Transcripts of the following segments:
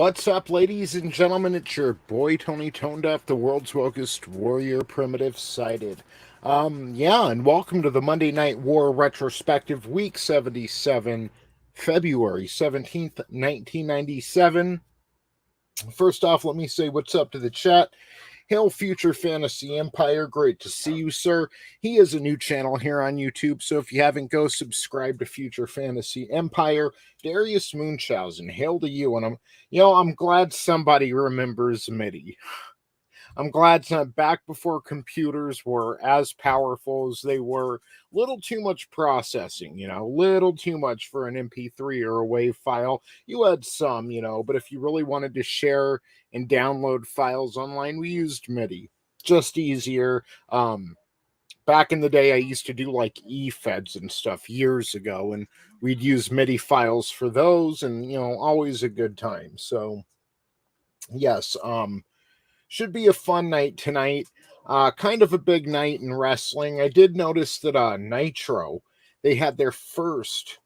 What's up, ladies and gentlemen? It's your boy Tony Tone Deaf, the world's wokest warrior, primitive sided. And welcome to the Monday Night War Retrospective, Week 77, February 17th, 1997. First off, let me say what's up to the chat. Hail Future Fantasy Empire, great to see you, sir. He is a new channel here on YouTube, so if you haven't, go subscribe to Future Fantasy Empire. Darius Munchausen, hail to you, and I'm glad somebody remembers MIDI. I'm glad back before computers were as powerful as they were. Little too much processing, little too much for an MP3 or a WAV file. You had some, but if you really wanted to share and download files online, we used MIDI. Just easier. Back in the day, I used to do like eFeds and stuff years ago, and we'd use MIDI files for those, and, always a good time. So, yes, should be a fun night tonight. Kind of a big night in wrestling. I did notice that Nitro, they had their first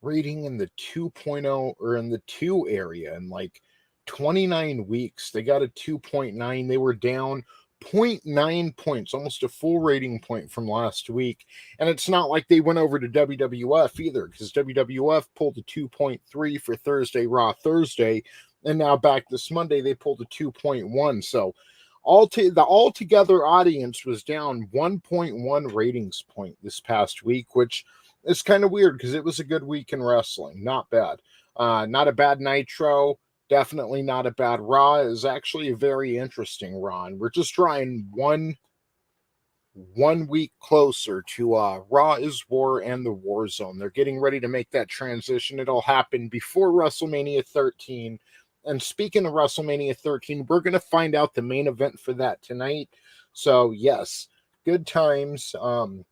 rating in the 2.0 or in the 2 area in like 29 weeks. They got a 2.9. They were down 0.9 points, almost a full rating point from last week. And it's not like they went over to WWF either, because WWF pulled a 2.3 for Thursday, Raw Thursday. And now back this Monday, they pulled a 2.1. So the altogether audience was down 1.1 ratings point this past week, which is kind of weird because it was a good week in wrestling. Not bad. Not a bad Nitro. Definitely not a bad Raw. It was actually a very interesting Raw. And we're just trying one week closer to Raw is War and the War Zone. They're getting ready to make that transition. It'll happen before WrestleMania 13. And speaking of WrestleMania 13, we're going to find out the main event for that tonight. So, yes, good times.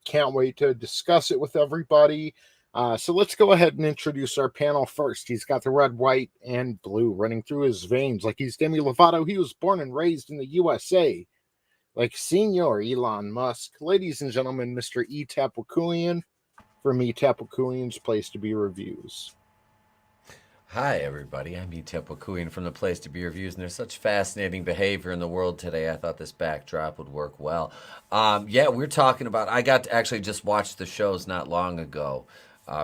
Can't wait to discuss it with everybody. So let's go ahead and introduce our panel first. He's got the red, white, and blue running through his veins like he's Demi Lovato. He was born and raised in the USA, like Senor Elon Musk. Ladies and gentlemen, Mr. Etep Wokuian from Etep Wokuian's Place to Be Reviews. Hi, everybody. I'm Etep Wokuian from the Place to Be Reviews, and there's such fascinating behavior in the world today. I thought this backdrop would work well. We're talking about, I got to actually just watch the shows not long ago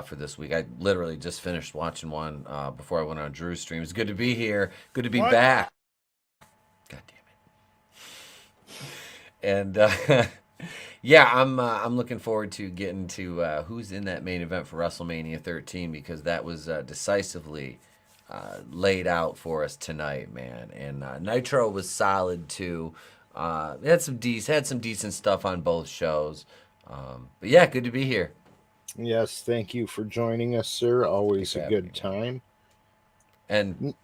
for this week. I literally just finished watching one before I went on Drew's stream. It's good to be here. Good to be back. God damn it. And I'm looking forward to getting to who's in that main event for WrestleMania 13, because that was decisively laid out for us tonight, man. And Nitro was solid too. Had some decent stuff on both shows. But yeah, good to be here. Yes, thank you for joining us, sir. Always a good time. And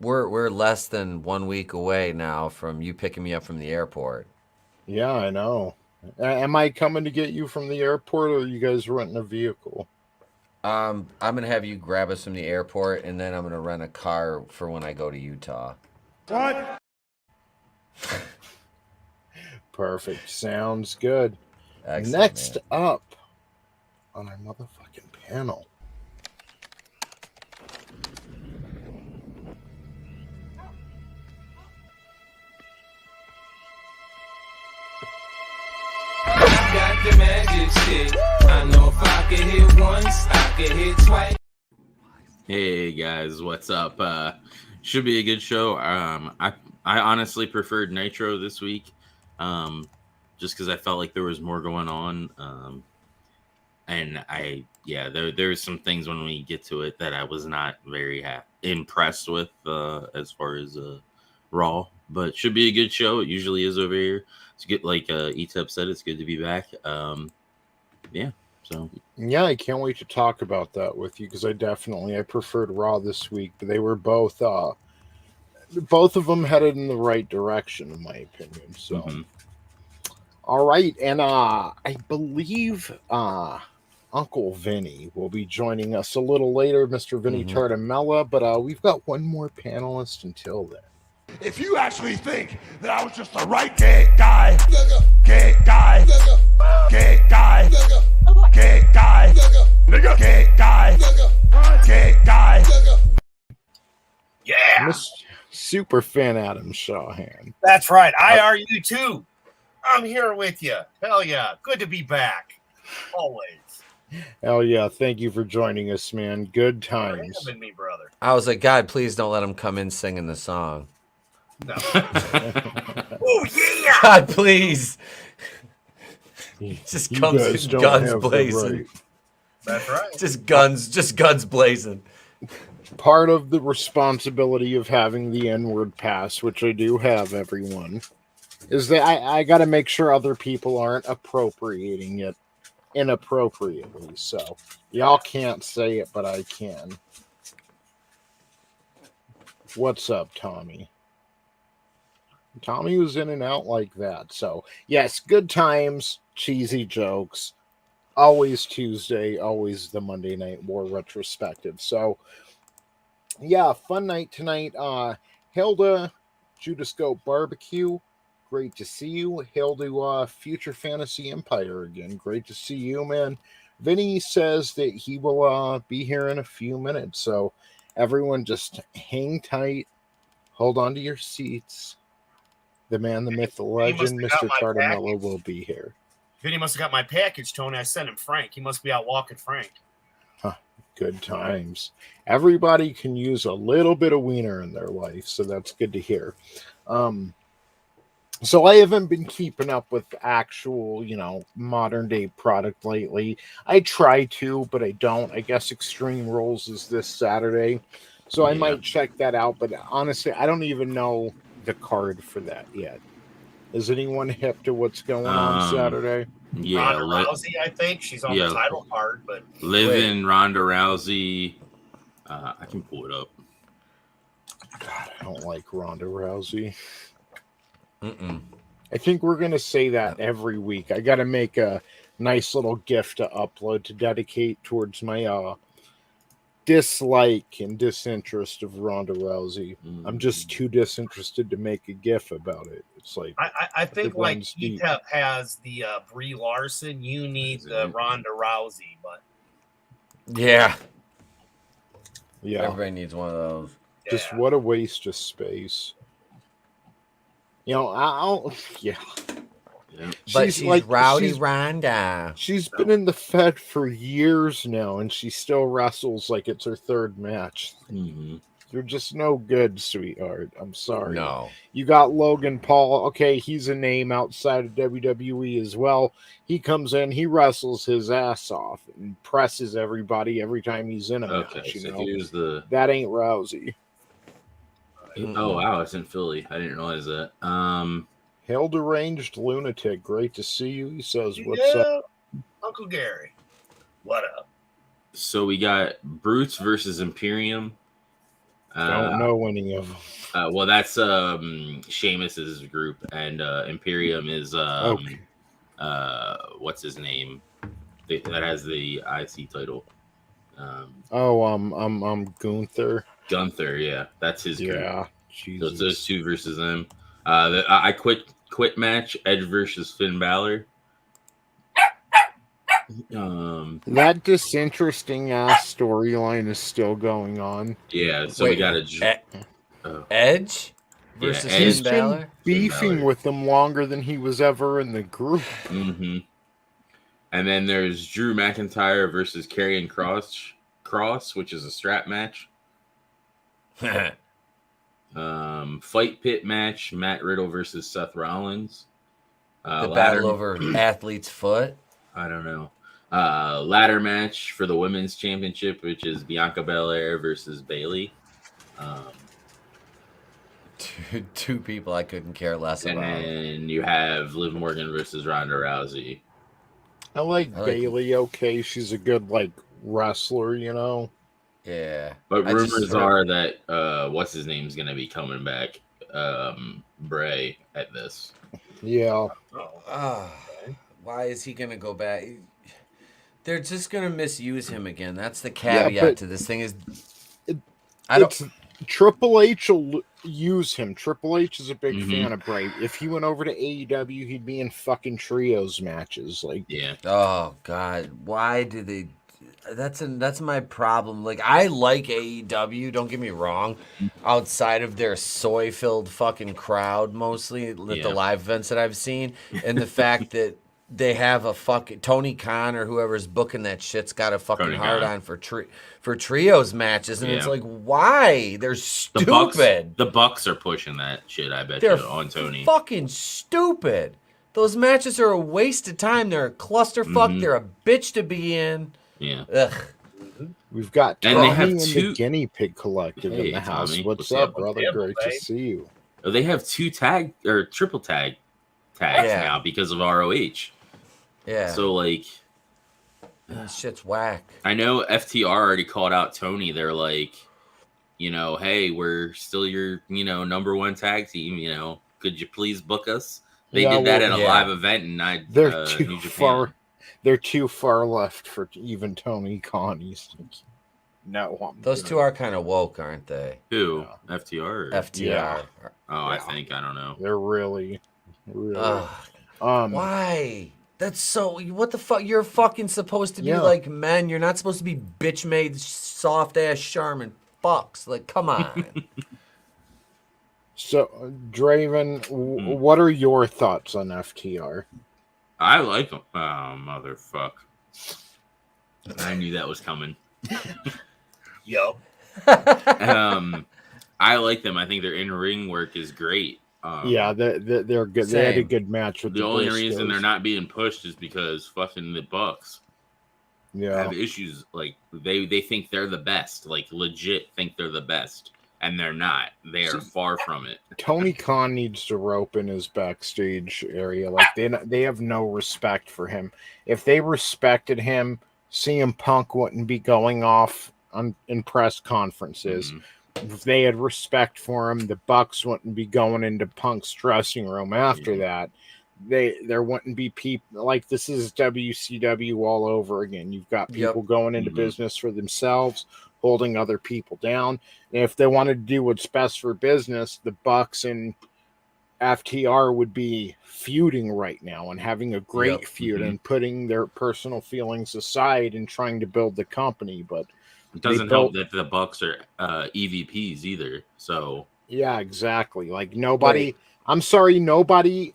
we're less than 1 week away now from you picking me up from the airport. Yeah, I know. Am I coming to get you from the airport, or are you guys renting a vehicle? I'm going to have you grab us from the airport, and then I'm going to rent a car for when I go to Utah. What? Perfect. Sounds good. Excellent, Next man. up on our motherfucking panel. Got the magic shit. I know if I could hit once, I could hit twice. Hey guys, what's up? Should be a good show. I honestly preferred Nitro this week, just because I felt like there was more going on. And there's some things when we get to it that I was not very impressed with as far as Raw. But should be a good show. It usually is over here. It's good, like Etep said, it's good to be back. Yeah, I can't wait to talk about that with you, because I preferred Raw this week, but they were both of them headed in the right direction, in my opinion. So, All right, and I believe Uncle Vinny will be joining us a little later, Mr. Vinnie Tartamella, but we've got one more panelist until then. If you actually think that I was just the right gay guy, gay guy, gay guy, gay guy, nigga, gay guy, gay guy, Super fan Adam Shawhan. That's right. I are you too. I'm here with you. Hell yeah. Good to be back. Always. Hell yeah. Thank you for joining us, man. Good Thanks for times. having me, brother. I was like, God, please don't let him come in singing the song. No. Oh yeah. God, please. Just You comes guys in don't guns have the blazing. right. That's right. Just guns blazing. Part of the responsibility of having the N-word pass, which I do have, everyone, is that I got to make sure other people aren't appropriating it inappropriately. So y'all can't say it, but I can. What's up, Tommy? Tommy was in and out like that. So yes, good times, cheesy jokes. Always Tuesday, always the Monday Night War retrospective. So yeah, fun night tonight. Hilda, Judas Goat Barbecue, great to see you. Hail to Future Fantasy Empire again. Great to see you, man. Vinny says that he will be here in a few minutes. So everyone just hang tight. Hold on to your seats. The man, the myth, the legend, must have Mr. got my Cardamello package. will be here. Vinny must have got my package, Tony. I sent him Frank. He must be out walking Frank. Good times. Everybody can use a little bit of wiener in their life, so that's good to hear. So I haven't been keeping up with actual, modern day product lately. I try to, but I don't. I guess Extreme Rules is this Saturday, so I might check that out. But honestly, I don't even know the card for that yet. Is anyone hip to what's going on Saturday? Yeah, Ronda Rousey, I think she's on the title card, but Living Ronda Rousey. I can pull it up. God, I don't like Ronda Rousey. Mm-mm. I think we're going to say that every week. I got to make a nice little gift to upload to dedicate towards my dislike and disinterest of Ronda Rousey. I'm just too disinterested to make a gif about it. It's like I think it like runs deep. Etep has the Brie Larson. You need the Ronda Rousey, but Yeah. Yeah, Everybody needs one of those. just what a waste of space. I'll yeah. But she's Rowdy Ronda. She's been in the Fed for years now, and she still wrestles like it's her third match. Mm-hmm. You're just no good, sweetheart. I'm sorry. No. You got Logan Paul. Okay, he's a name outside of WWE as well. He comes in, he wrestles his ass off and presses everybody every time he's in a match. Here's the... That ain't Rousey. Oh, wow, it's in Philly. I didn't realize that. Hail Deranged Lunatic. Great to see you. He says, what's up? Uncle Gary. What up? So we got Brutes versus Imperium. Don't know any of them. Well, that's Sheamus's group, and Imperium is Okay. What's his name? That has the IC title. Gunther. Gunther, yeah, that's his group. Yeah, So Jesus. it's those two versus them. I quit match Edge versus Finn Balor. That disinteresting ass storyline is still going on. Yeah, so Wait, we got a Edge versus Edge. He's Finn been Balor? beefing Balor. with them longer than he was ever in the group. Mm-hmm. And then there's Drew McIntyre versus Karrion Kross, which is a strap match. Fight pit match: Matt Riddle versus Seth Rollins. The battle over Athlete's Foot? I don't know. Ladder match for the women's championship, which is Bianca Belair versus Bayley. Two people I couldn't care less And about. then you have Liv Morgan versus Ronda Rousey. I like Bailey. Okay, she's a good wrestler, Yeah. But I just rumors heard- are that what's his name's going to be coming back, Bray, at this. Yeah. Why is he going to go back? They're just going to misuse him again. That's the Yeah, caveat but to this thing is It's Triple H will use him. Triple H is a big Mhm. fan of Bray. If he went over to AEW, he'd be in fucking trios matches. Yeah. Oh God, why do they? That's my problem. Like, I like AEW, don't get me wrong, outside of their soy-filled fucking crowd mostly, the live events that I've seen, and the fact that they have a fucking Tony Khan or whoever's booking that shit's got a fucking hard on for trios matches, and it's like, why? They're stupid. The Bucks are pushing that shit, I bet They're you, on Tony. Fucking stupid. Those matches are a waste of time. They're a clusterfuck. They're a bitch to be in. Yeah. Ugh. We've got And Tommy they have and two- the Guinea Pig Collective in the house. Tommy. What's What's up, up? brother? Yeah, Great to babe. see you. Oh, they have 2 tag or triple tags now because of ROH. Yeah. So like, this shit's whack. I know FTR already called out Tony. They're like, hey, we're still your, number 1 tag team. Could you please book us? They did that at a live event, and they're too far. They're too far left for even Tony Khan. He's like, no, those two are kind of woke, aren't they? Who? FTR? Or? FTR. Yeah. Oh, I think, I don't know. They're really. Why? That's so. What the fuck? You're fucking supposed to be like men. You're not supposed to be bitch made, soft ass Charmin fucks. Like, come on. So, Draven, what are your thoughts on FTR? I like them. Oh, motherfuck. I knew that was coming. Yo. I like them. I think their in-ring work is great. They're good. Same. They had a good match with the only reason Briscoes. they're not being pushed is because fucking the Bucks have issues. Like, they think they're the best. Like, legit think they're the best. And they're not. They are far from it. Tony Khan needs to rope in his backstage area. Like, they have no respect for him. If they respected him, CM Punk wouldn't be going off in press conferences. If they had respect for him, the Bucks wouldn't be going into Punk's dressing room after that. There wouldn't be people like this is WCW all over again. You've got people going into business for themselves, holding other people down. And if they wanted to do what's best for business, the Bucks and FTR would be feuding right now and having a great feud and putting their personal feelings aside and trying to build the company. But it doesn't help that the Bucks are EVPs either. So yeah, exactly. Like nobody. I'm sorry, nobody.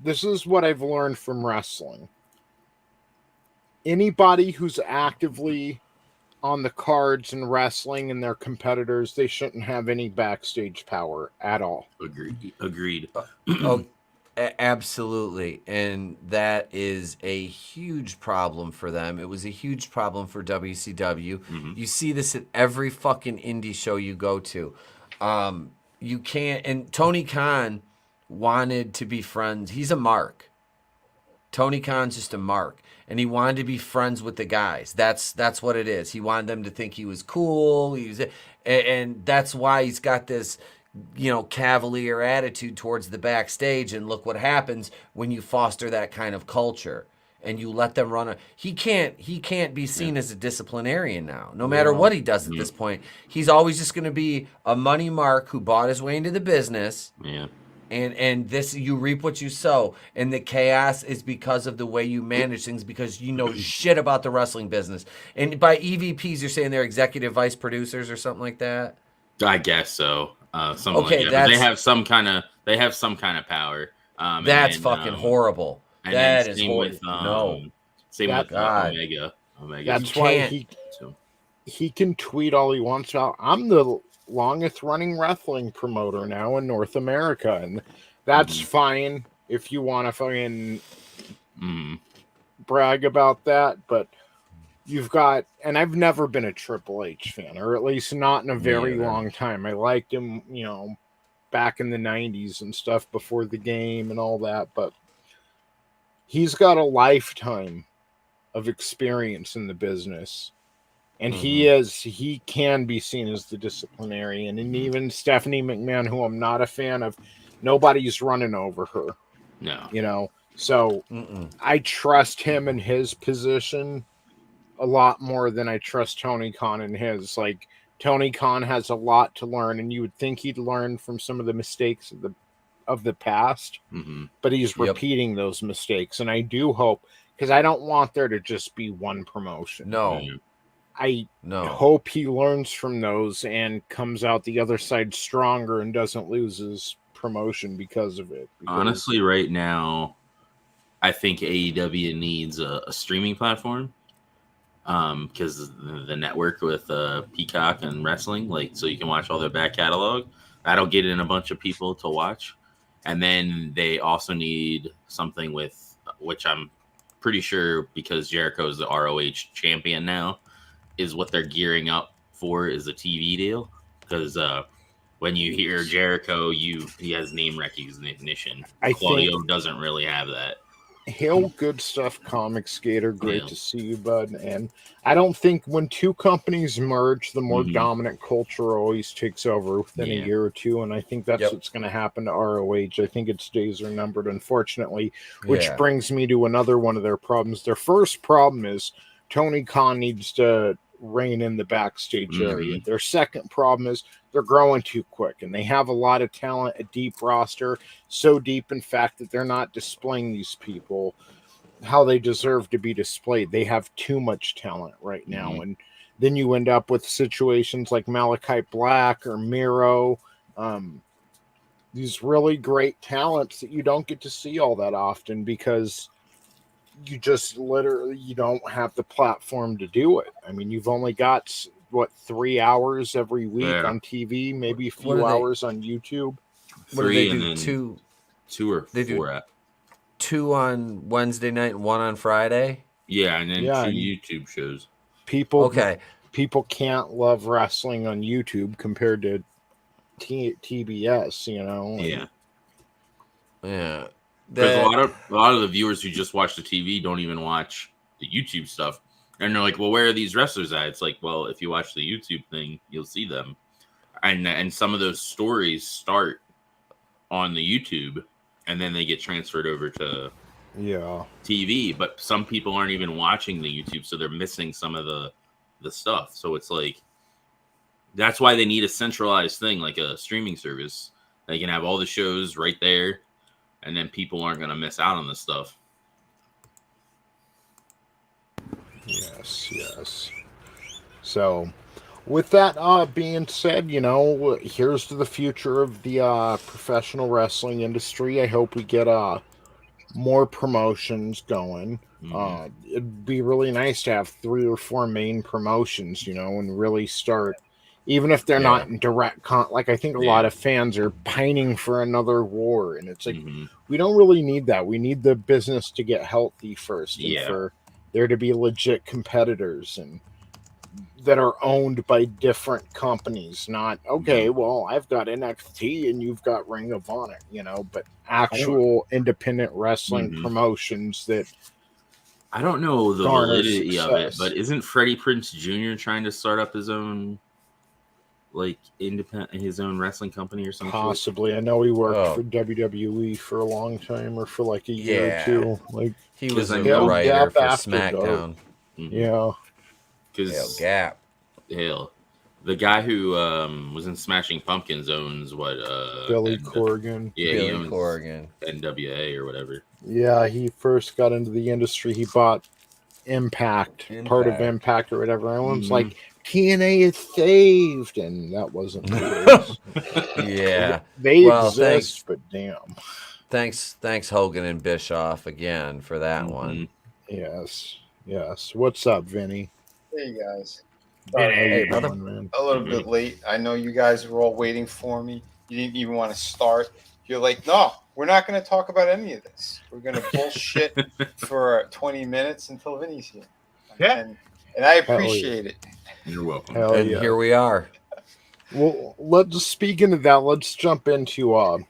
This is what I've learned from wrestling. Anybody who's actively on the cards in wrestling and their competitors, they shouldn't have any backstage power at all. Agreed. Absolutely. And that is a huge problem for them. It was a huge problem for WCW. You see this at every fucking indie show you go to. You can't, and Tony Khan wanted to be friends. He's a mark. Tony Khan's just a mark. And he wanted to be friends with the guys. That's what it is. He wanted them to think he was cool. And that's why he's got this, cavalier attitude towards the backstage. And look what happens when you foster that kind of culture and you let them run. He can't be seen as a disciplinarian now. No matter what he does at this point, he's always just going to be a money mark who bought his way into the business. Yeah. And this, you reap what you sow. And the chaos is because of the way you manage things, because you know shit about the wrestling business. And by EVPs, you're saying they're executive vice producers or something like that? I guess so. Something Okay, like that. But they have some kind of power. That's fucking horrible. That is horrible. No. Same with Omega. That's why he can tweet all he wants about. I'm the longest running wrestling promoter now in North America, and that's fine if you want to fucking brag about that, but you've got, and I've never been a Triple H fan, or at least not in a very long time. I liked him, back in the 90s and stuff before the game and all that, but he's got a lifetime of experience in the business. And he can be seen as the disciplinarian. And even Stephanie McMahon, who I'm not a fan of, nobody's running over her. No. So I trust him in his position a lot more than I trust Tony Khan in his. Like, Tony Khan has a lot to learn, and you would think he'd learn from some of the mistakes of the past, but he's repeating those mistakes. And I do hope, because I don't want there to just be one promotion. No, I no. hope he learns from those and comes out the other side stronger and doesn't lose his promotion because of it. Because, Honestly, right now, I think AEW needs a streaming platform. Because the network with Peacock and wrestling, like, so you can watch all their back catalog. That'll get in a bunch of people to watch. And then they also need something with, which I'm pretty sure, because Jericho's the ROH champion now, is what they're gearing up for is a TV deal. Because when you hear Jericho, he has name recognition. Claudio doesn't really have that. Hail, good stuff, Comic Skater. Great to see you, bud. And I don't think when two companies merge, the more dominant culture always takes over within a year or two. And I think that's what's going to happen to ROH. I think its days are numbered, unfortunately, which brings me to another one of their problems. Their first problem is Tony Khan needs to rein in the backstage area. Their second problem is they're growing too quick, and they have a lot of talent, a deep roster, so deep, in fact, that they're not displaying these people how they deserve to be displayed. They have too much talent right now, and then you end up with situations like Malachi Black or Miro, these really great talents that you don't get to see all that often because you just literally you don't have the platform to do it. I mean, you've only got 3 hours every week on TV, maybe a few hours on YouTube. What do they do? Two or they four. Do 2 on Wednesday night and 1 on Friday. Yeah, and then 2 YouTube shows. People can't love wrestling on YouTube compared to TBS. You know. Yeah. Because a lot of the viewers who just watch the TV don't even watch the YouTube stuff. And they're like, well, where are these wrestlers at? It's like, well, if you watch the YouTube thing, you'll see them. And some of those stories start on the YouTube, and then they get transferred over to TV. But some people aren't even watching the YouTube, so they're missing some of the stuff. So it's like, that's why they need a centralized thing, like a streaming service. They can have all the shows right there, and then people aren't going to miss out on this stuff. Yes. So, with that being said, here's to the future of the professional wrestling industry. I hope we get more promotions going. It'd be really nice to have 3 or 4 main promotions, and really start, even if they're not in direct like I think a lot of fans are pining for another war, and it's like we don't really need that. We need the business to get healthy first, and for there to be legit competitors and that are owned by different companies. Not well, I've got NXT and you've got Ring of Honor, but actual independent wrestling promotions that. I don't know the validity of it, but isn't Freddie Prinze Jr. trying to start up his own his own wrestling company or something? Possibly. I know he worked for WWE for a long time, or for like a year or two. Like he was a writer for SmackDown. Yeah. Because Gap. The guy who was in Smashing Pumpkins owns Billy Corgan. Yeah, Billy he owns Corgan. NWA or whatever. Yeah, he first got into the industry. He bought Impact, part of Impact or whatever. Everyone's like, TNA is saved, and that wasn't the case. They exist, but damn. Thanks, Hogan and Bischoff again for that one. Yes. What's up, Vinny? Hey guys. Hey, brother. A little bit late. I know you guys were all waiting for me. You didn't even want to start. You're like, no, we're not going to talk about any of this. We're going to bullshit for 20 minutes until Vinny's here. Yeah. And I appreciate it. You're welcome. And here we are. Well, speaking of that, let's jump into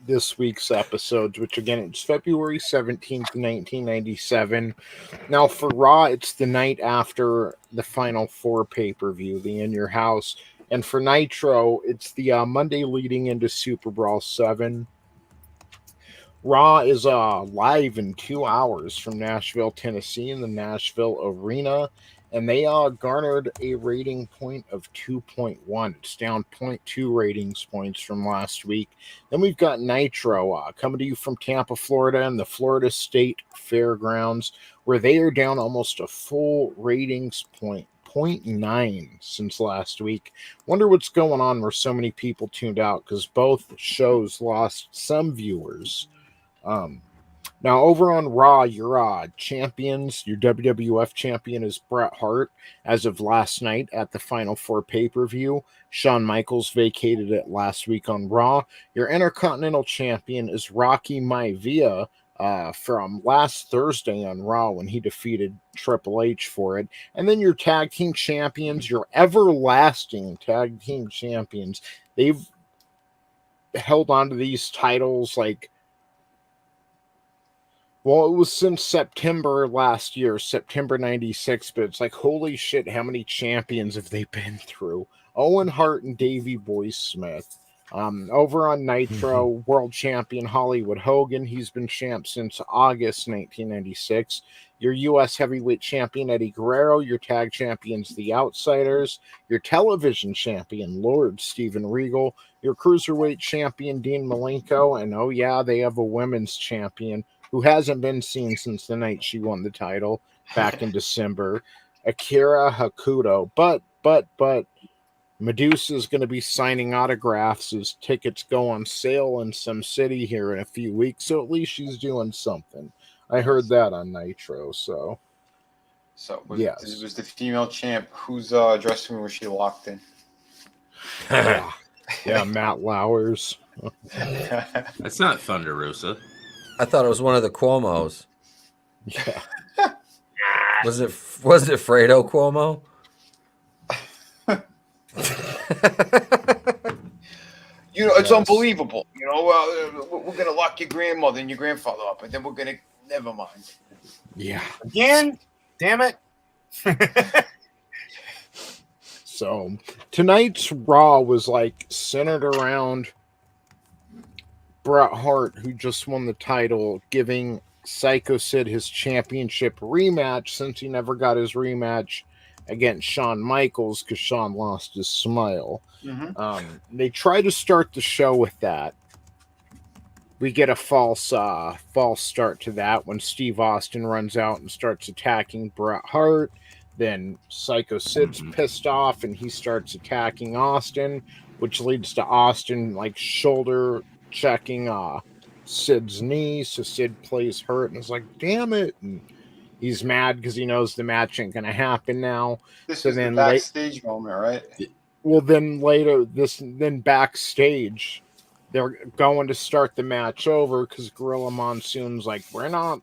this week's episodes, which again, it's February 17th, 1997. Now for Raw, it's the night after the Final Four pay-per-view, the In Your House. And for Nitro, it's the Monday leading into SuperBrawl VII. Raw is live in 2 hours from Nashville, Tennessee in the Nashville Arena. and they garnered a rating point of 2.1. It's down 0.2 ratings points from last week. Then we've got Nitro coming to you from Tampa, Florida, and the Florida State Fairgrounds, where they are down almost a full ratings point. 0.9 since last week. Wonder what's going on where so many people tuned out, because both shows lost some viewers. Now over on Raw, your champions, your WWF champion is Bret Hart as of last night at the Final Four pay-per-view. Shawn Michaels vacated it last week on Raw. Your Intercontinental champion is Rocky Maivia from last Thursday on Raw when he defeated Triple H for it. And then your tag team champions, your everlasting tag team champions, they've held on to these titles like, well, it was since September last year, September 96, but it's like, holy shit, how many champions have they been through? Owen Hart and Davey Boy Smith. Over on Nitro, world champion Hollywood Hogan. He's been champ since August 1996. Your U.S. heavyweight champion Eddie Guerrero. Your tag champions The Outsiders. Your television champion Lord Steven Regal. Your cruiserweight champion Dean Malenko. And oh yeah, they have a women's champion who hasn't been seen since the night she won the title back in December, Akira Hakuto. But Medusa is going to be signing autographs as tickets go on sale in some city here in a few weeks, so at least she's doing something. I heard that on Nitro, so yes. It was the female champ whose dressing room was she locked in? Yeah, Matt Lauers. That's not Thunder Rosa. I thought it was one of the Cuomos. Yeah. Was it Fredo Cuomo? You know, it's unbelievable. You know, we're gonna lock your grandmother and your grandfather up, and then we're gonna never mind. Yeah. Again? Damn it. So tonight's Raw was like centered around Bret Hart, who just won the title, giving Sycho Sid his championship rematch since he never got his rematch against Shawn Michaels because Shawn lost his smile. They try to start the show with that. We get a false start to that when Steve Austin runs out and starts attacking Bret Hart. Then Sycho Sid's pissed off and he starts attacking Austin, which leads to Austin like shoulder checking Sid's knee. So Sid plays hurt and is like, damn it. And he's mad because he knows the match ain't going to happen now. This is the backstage moment, right? Well, then backstage, they're going to start the match over because Gorilla Monsoon's like, we're not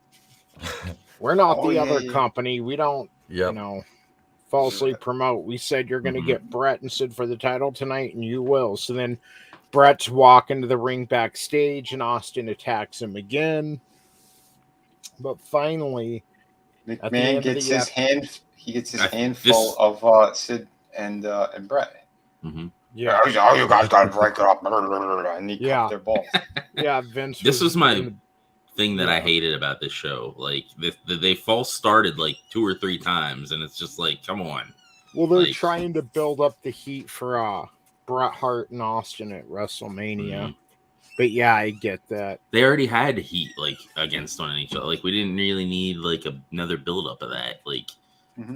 the other company. We don't, falsely promote. We said you're going to get Bret and Sid for the title tonight, and you will. So then Bret's walking to the ring backstage, and Austin attacks him again. But finally, McMahon gets his handful of Sid and Bret. Yeah. Oh, you guys got to break it up. And he cut their balls. Yeah, Vince. This was my thing that I hated about this show. Like, they false started like 2 or 3 times, and it's just like, come on. Well, they're trying to build up the heat for Bret Hart and Austin at WrestleMania. But yeah, I get that. They already had heat like against one each other. Like, we didn't really need like another build up of that. Like,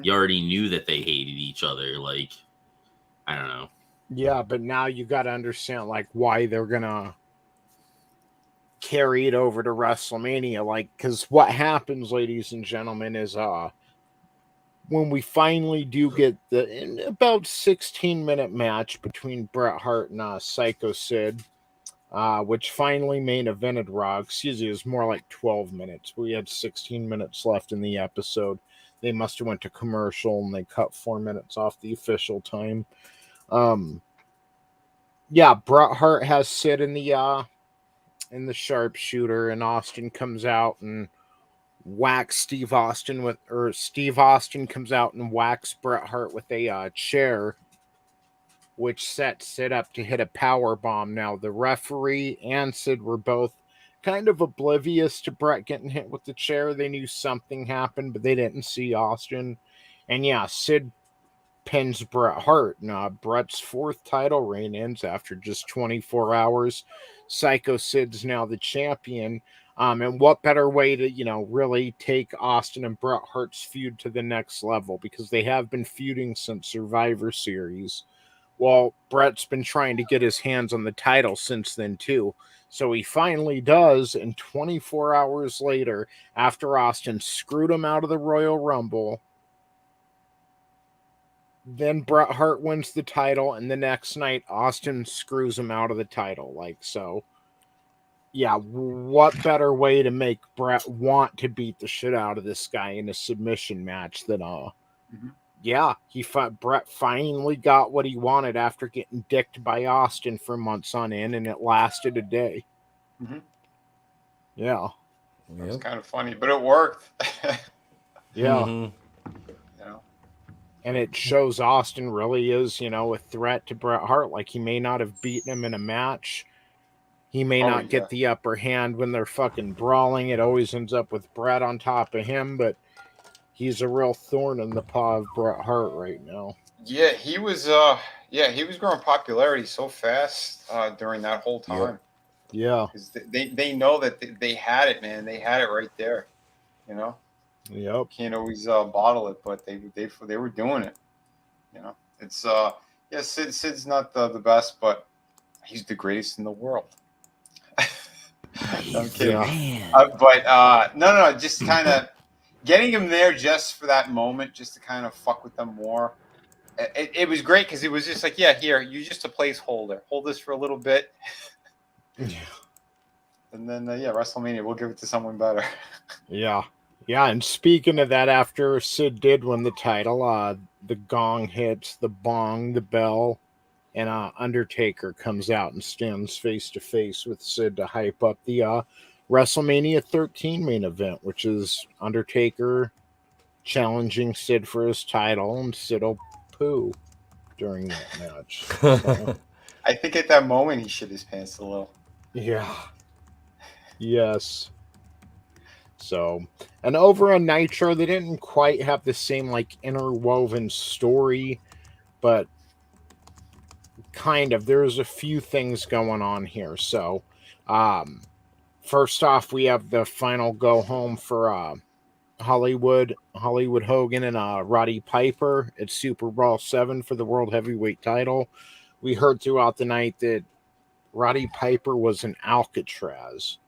you already knew that they hated each other. Like, I don't know. Yeah, but now you got to understand like why they're gonna carry it over to WrestleMania. Like, because what happens, ladies and gentlemen, is when we finally do get the about 16-minute match between Bret Hart and Sycho Sid, which finally main evented Raw. Excuse me, it was more like 12 minutes. We had 16 minutes left in the episode. They must have went to commercial and they cut 4 minutes off the official time. Bret Hart has Sid in the sharpshooter, and Austin comes out and whacks Steve Austin comes out and whacks Bret Hart with a chair, which sets Sid up to hit a power bomb. Now the referee and Sid were both kind of oblivious to Bret getting hit with the chair. They knew something happened, but they didn't see Austin And yeah, Sid pins Bret Hart. Now, Bret's 4th title reign ends after just 24 hours. Sycho Sid's now the champion. And what better way to, really take Austin and Bret Hart's feud to the next level, because they have been feuding since Survivor Series. Well, Bret's been trying to get his hands on the title since then, too. So he finally does, and 24 hours later, after Austin screwed him out of the Royal Rumble, then Bret Hart wins the title, and the next night, Austin screws him out of the title. So, yeah, what better way to make Bret want to beat the shit out of this guy in a submission match than, yeah, Bret finally got what he wanted after getting dicked by Austin for months on end, and it lasted a day. Yeah. It was kind of funny, but it worked. Yeah. And it shows Austin really is, a threat to Bret Hart. Like, he may not have beaten him in a match. He may not get the upper hand when they're fucking brawling. It always ends up with Bret on top of him, but he's a real thorn in the paw of Bret Hart right now. Yeah, he was growing popularity so fast during that whole time. Yeah. They know that they had it, man. They had it right there. Yep. Can't always bottle it, but they were doing it. It's Sid's not the best, but he's the greatest in the world. I'm kidding. No, just kind of getting him there just for that moment, just to kind of fuck with them more. It was great because it was just like, here, you're just a placeholder. Hold this for a little bit. Yeah. And then, WrestleMania, we'll give it to someone better. Yeah. Yeah, and speaking of that, after Sid did win the title, the gong hits, the bong, the bell, and Undertaker comes out and stands face-to-face with Sid to hype up the WrestleMania 13 main event, which is Undertaker challenging Sid for his title, and Sid will poo during that match. So, I think at that moment he shit his pants a little. yeah. Yes. So, and over on Nitro, they didn't quite have the same, interwoven story, but kind of. There's a few things going on here. So, first off, we have the final go-home for Hollywood Hogan and Roddy Piper at SuperBrawl VII for the World Heavyweight title. We heard throughout the night that Roddy Piper was in Alcatraz,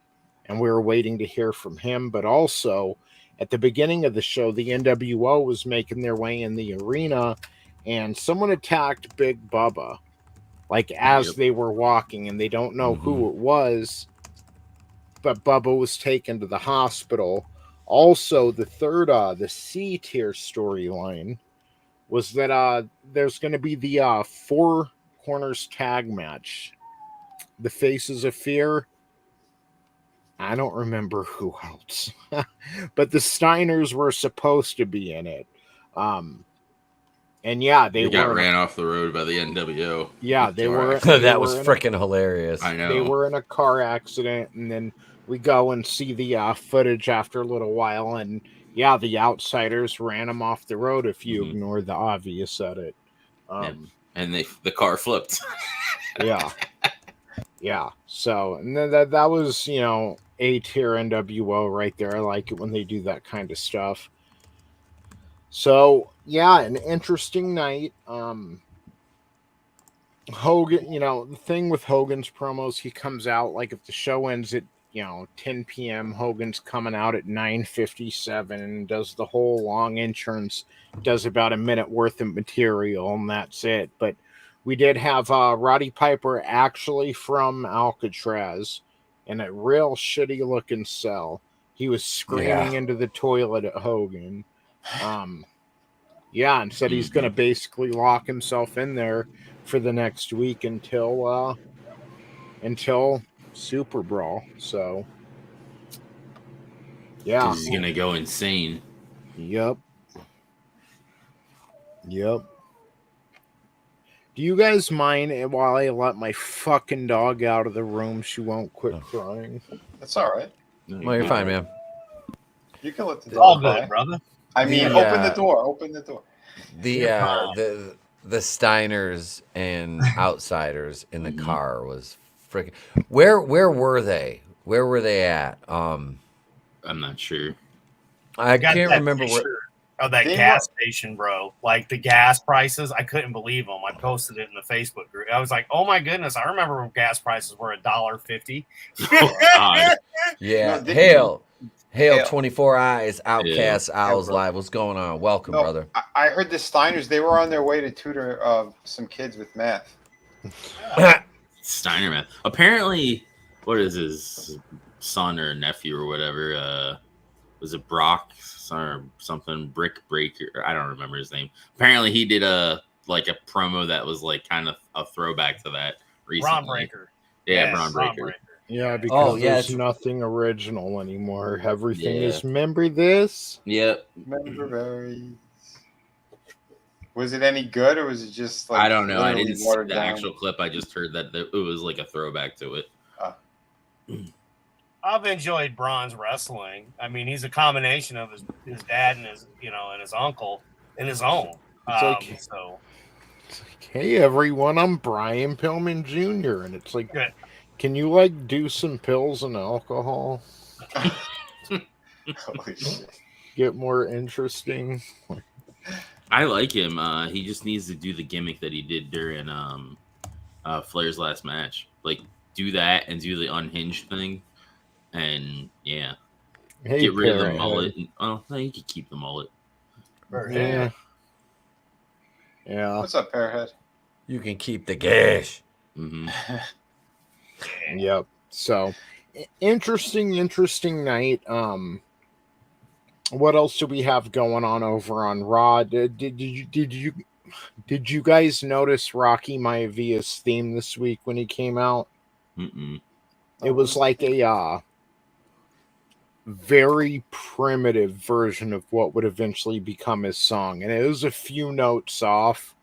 and we were waiting to hear from him. But also, at the beginning of the show, the NWO was making their way in the arena, and someone attacked Big Bubba, as they were walking, and they don't know who it was, but Bubba was taken to the hospital. Also, the third, the C tier storyline was that there's going to be the Four Corners tag match. The Faces of Fear. I don't remember who else, but the Steiners were supposed to be in it. And yeah, they got ran off the road by the NWO. Yeah, they were. That was freaking hilarious. I know. They were in a car accident, and then we go and see the footage after a little while, and yeah, the Outsiders ran them off the road if you ignore the obvious at it. And the car flipped. Yeah. Yeah. So, and then that was, A tier NWO right there. I like it when they do that kind of stuff. So, yeah, an interesting night. Hogan, the thing with Hogan's promos, he comes out, if the show ends at, 10 p.m., Hogan's coming out at 9:57 and does the whole long entrance, does about a minute worth of material, and that's it. But we did have Roddy Piper actually from Alcatraz in a real shitty looking cell. He was screaming into the toilet at Hogan. And said he's going to basically lock himself in there for the next week until Super Brawl. So, yeah. He's going to go insane. Yep. Do you guys mind while I let my fucking dog out of the room? She won't quit crying. That's all right. Well, you're fine, man. You can let the dog All cry. good, brother. I mean, open the door. Open the door. The Steiners and Outsiders in the car was freaking. Where were they? Where were they at? I'm not sure. I got can't that remember where. picture of that They gas station, bro. Like the gas prices, I couldn't believe them. I posted it in the Facebook group. I was like, "Oh my goodness!" I remember when gas prices were $1.50. Oh, God. Yeah, No, Hail 24 Eyes, Outcast, Owls bro. Live. What's going on? Welcome, No, brother. I heard the Steiners. They were on their way to tutor some kids with math. Steiner man. Apparently, what is his son or nephew or whatever? Was it Brock or something? Brick Breaker? I don't remember his name. Apparently, he did a promo that was like kind of a throwback to that recently. Braun Breaker. Yeah, Yes, Braun Breaker. Yeah, because there's it's- nothing original anymore. Everything Yeah. is, remember this? Yep. Remember berries. Was it any good, or was it just like I don't know. I literally didn't see watered the down? actual clip. I just heard that it was like a throwback to it. I've enjoyed Braun's wrestling. I mean, he's a combination of his dad and his and his uncle in his own. It's like- So It's like, hey everyone, I'm Brian Pillman Jr. And it's like, Good. can you like do some pills and alcohol? Holy shit. Get more interesting. I like him. He just needs to do the gimmick that he did during Flair's last match. Like, do that and do the unhinged thing. And, yeah. Hey, Get rid of the Parrot mullet. Head. Oh, no, you can keep the mullet. Yeah. Yeah. What's up, Pearhead? You can keep the gash. Hmm. Yep. So interesting night. What else do we have going on over on Raw? Did you guys notice Rocky Maivaia's theme this week when he came out? Mm-mm. It was like a very primitive version of what would eventually become his song, and it was a few notes off,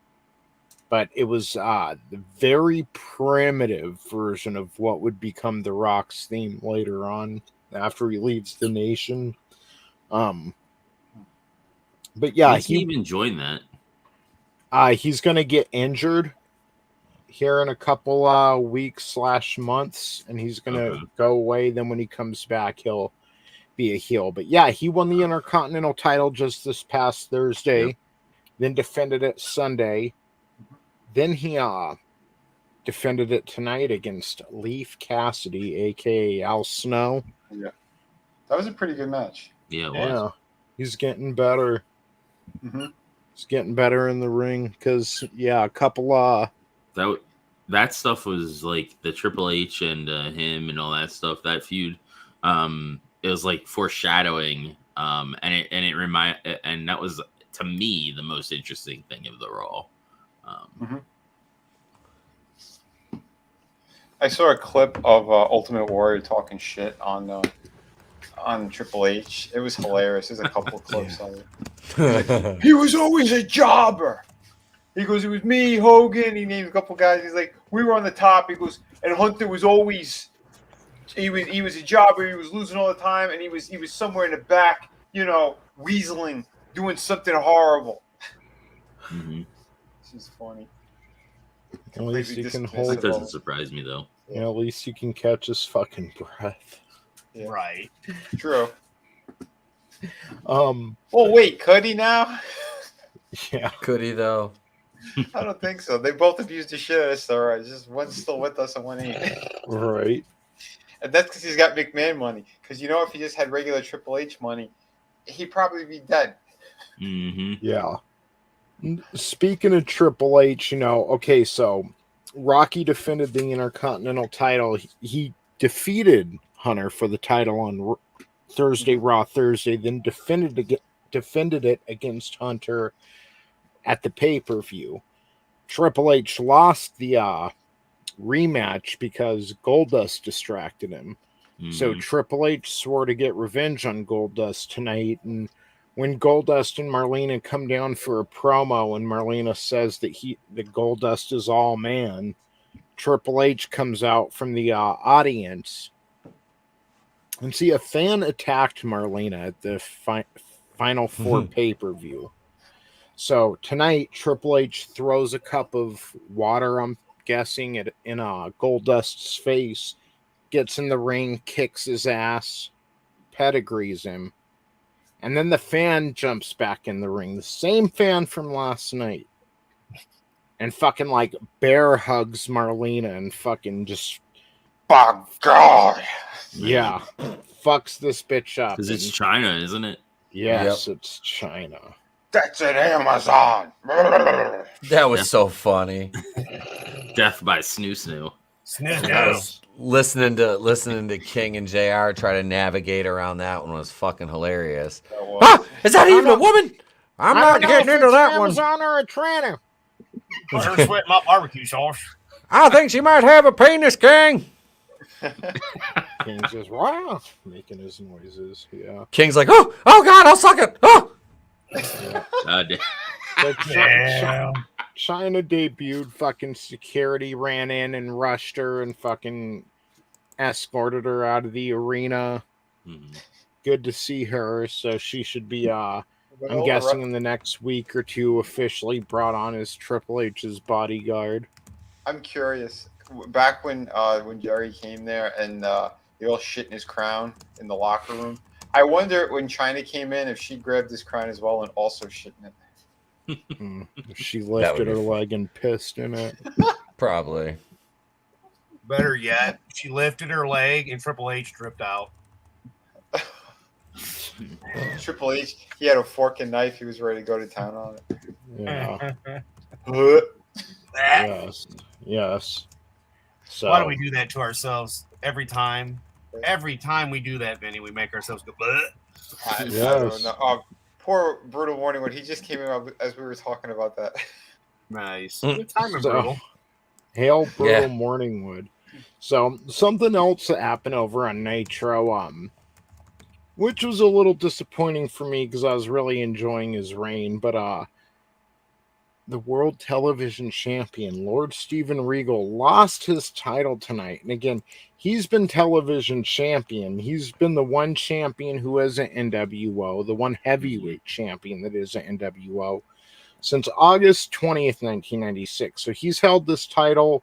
but it was the very primitive version of what would become The Rock's theme later on after he leaves the nation. But yeah, he even joined that. he's gonna get injured here in a couple weeks / months, and he's gonna go away. Then when he comes back, he'll be a heel. But yeah, he won the Intercontinental title just this past Thursday, then defended it Sunday. Then he defended it tonight against Leif Cassidy, aka Al Snow. Yeah. That was a pretty good match. Yeah, it was. Yeah, he's getting better. Mm-hmm. He's getting better in the ring because a couple That stuff was like the Triple H and him and all that stuff. That feud, it was like foreshadowing, and that was to me the most interesting thing of the Raw. I saw a clip of Ultimate Warrior talking shit on Triple H. It was hilarious. There's a couple of clips of it. He was always a jobber. He goes, it was me, Hogan. He named a couple guys. He's like, we were on the top. He goes, and Hunter was always, he was a jobber. He was losing all the time, and he was somewhere in the back, weaseling, doing something horrible. Mm-hmm. This is funny. At least you can That hold. doesn't surprise me though. At least you can catch his fucking breath. Yeah. right. True. Oh wait, could he now? yeah. Could he though? I don't think so. They both abused the shit out of us. All right, just one's still with us and one ain't. Right. And that's because he's got McMahon money. Because if he just had regular Triple H money, he'd probably be dead. Mm-hmm. Yeah. Speaking of Triple H, okay, so Rocky defended the Intercontinental title. He defeated Hunter for the title on Thursday, Raw Thursday, then defended it against Hunter at the pay-per-view. Triple H lost the rematch because Goldust distracted him. Mm-hmm. So Triple H swore to get revenge on Goldust tonight, and when Goldust and Marlena come down for a promo and Marlena says that Goldust is all man, Triple H comes out from the audience and see a fan attacked Marlena at the Final Four pay-per-view. So tonight, Triple H throws a cup of water, I'm guessing, in Goldust's face, gets in the ring, kicks his ass, pedigrees him, and then the fan jumps back in the ring, the same fan from last night, and fucking like bear hugs Marlena and fucking just, by God, yeah, fucks this bitch up. Because it's China, isn't it? Yes, It's China. That's an Amazon. That was so funny. Death by Snoo Snoo. Yes. Listening to King and JR try to navigate around that one was fucking hilarious. was. Is that even a woman? I'm not getting into that one. Amazon or a trainer. Put her sweating my barbecue sauce. I think she might have a penis, King. King says, wow, making his noises. Yeah. King's like, oh God, I'll suck it. Oh. But Damn. China debuted, fucking security ran in and rushed her and fucking escorted her out of the arena. Good to see her. So she should be, I'm guessing in the next week or two, officially brought on as Triple H's bodyguard. I'm curious. Back when Jerry came there and they all shit in his crown in the locker room, I wonder when China came in if she grabbed his crown as well and also shit in it. She lifted her leg and pissed in it. Probably. Better yet, she lifted her leg and Triple H tripped out. Triple H, he had a fork and knife. He was ready to go to town on it. Yeah. Yes. So Why do we do that to ourselves every time? Every time we do that, Vinny, we make ourselves go. I don't know. Poor Brutal Warning when he just came in as we were talking about that. Nice. Good timing, Brutal. Hail Brutal Morningwood. So something else that happened over on Nitro, which was a little disappointing for me because I was really enjoying his reign, but the World Television Champion, Lord Steven Regal, lost his title tonight. And again, he's been television champion. He's been the one champion who isn't NWO, the one heavyweight champion that isn't NWO, since August 20th, 1996. So he's held this title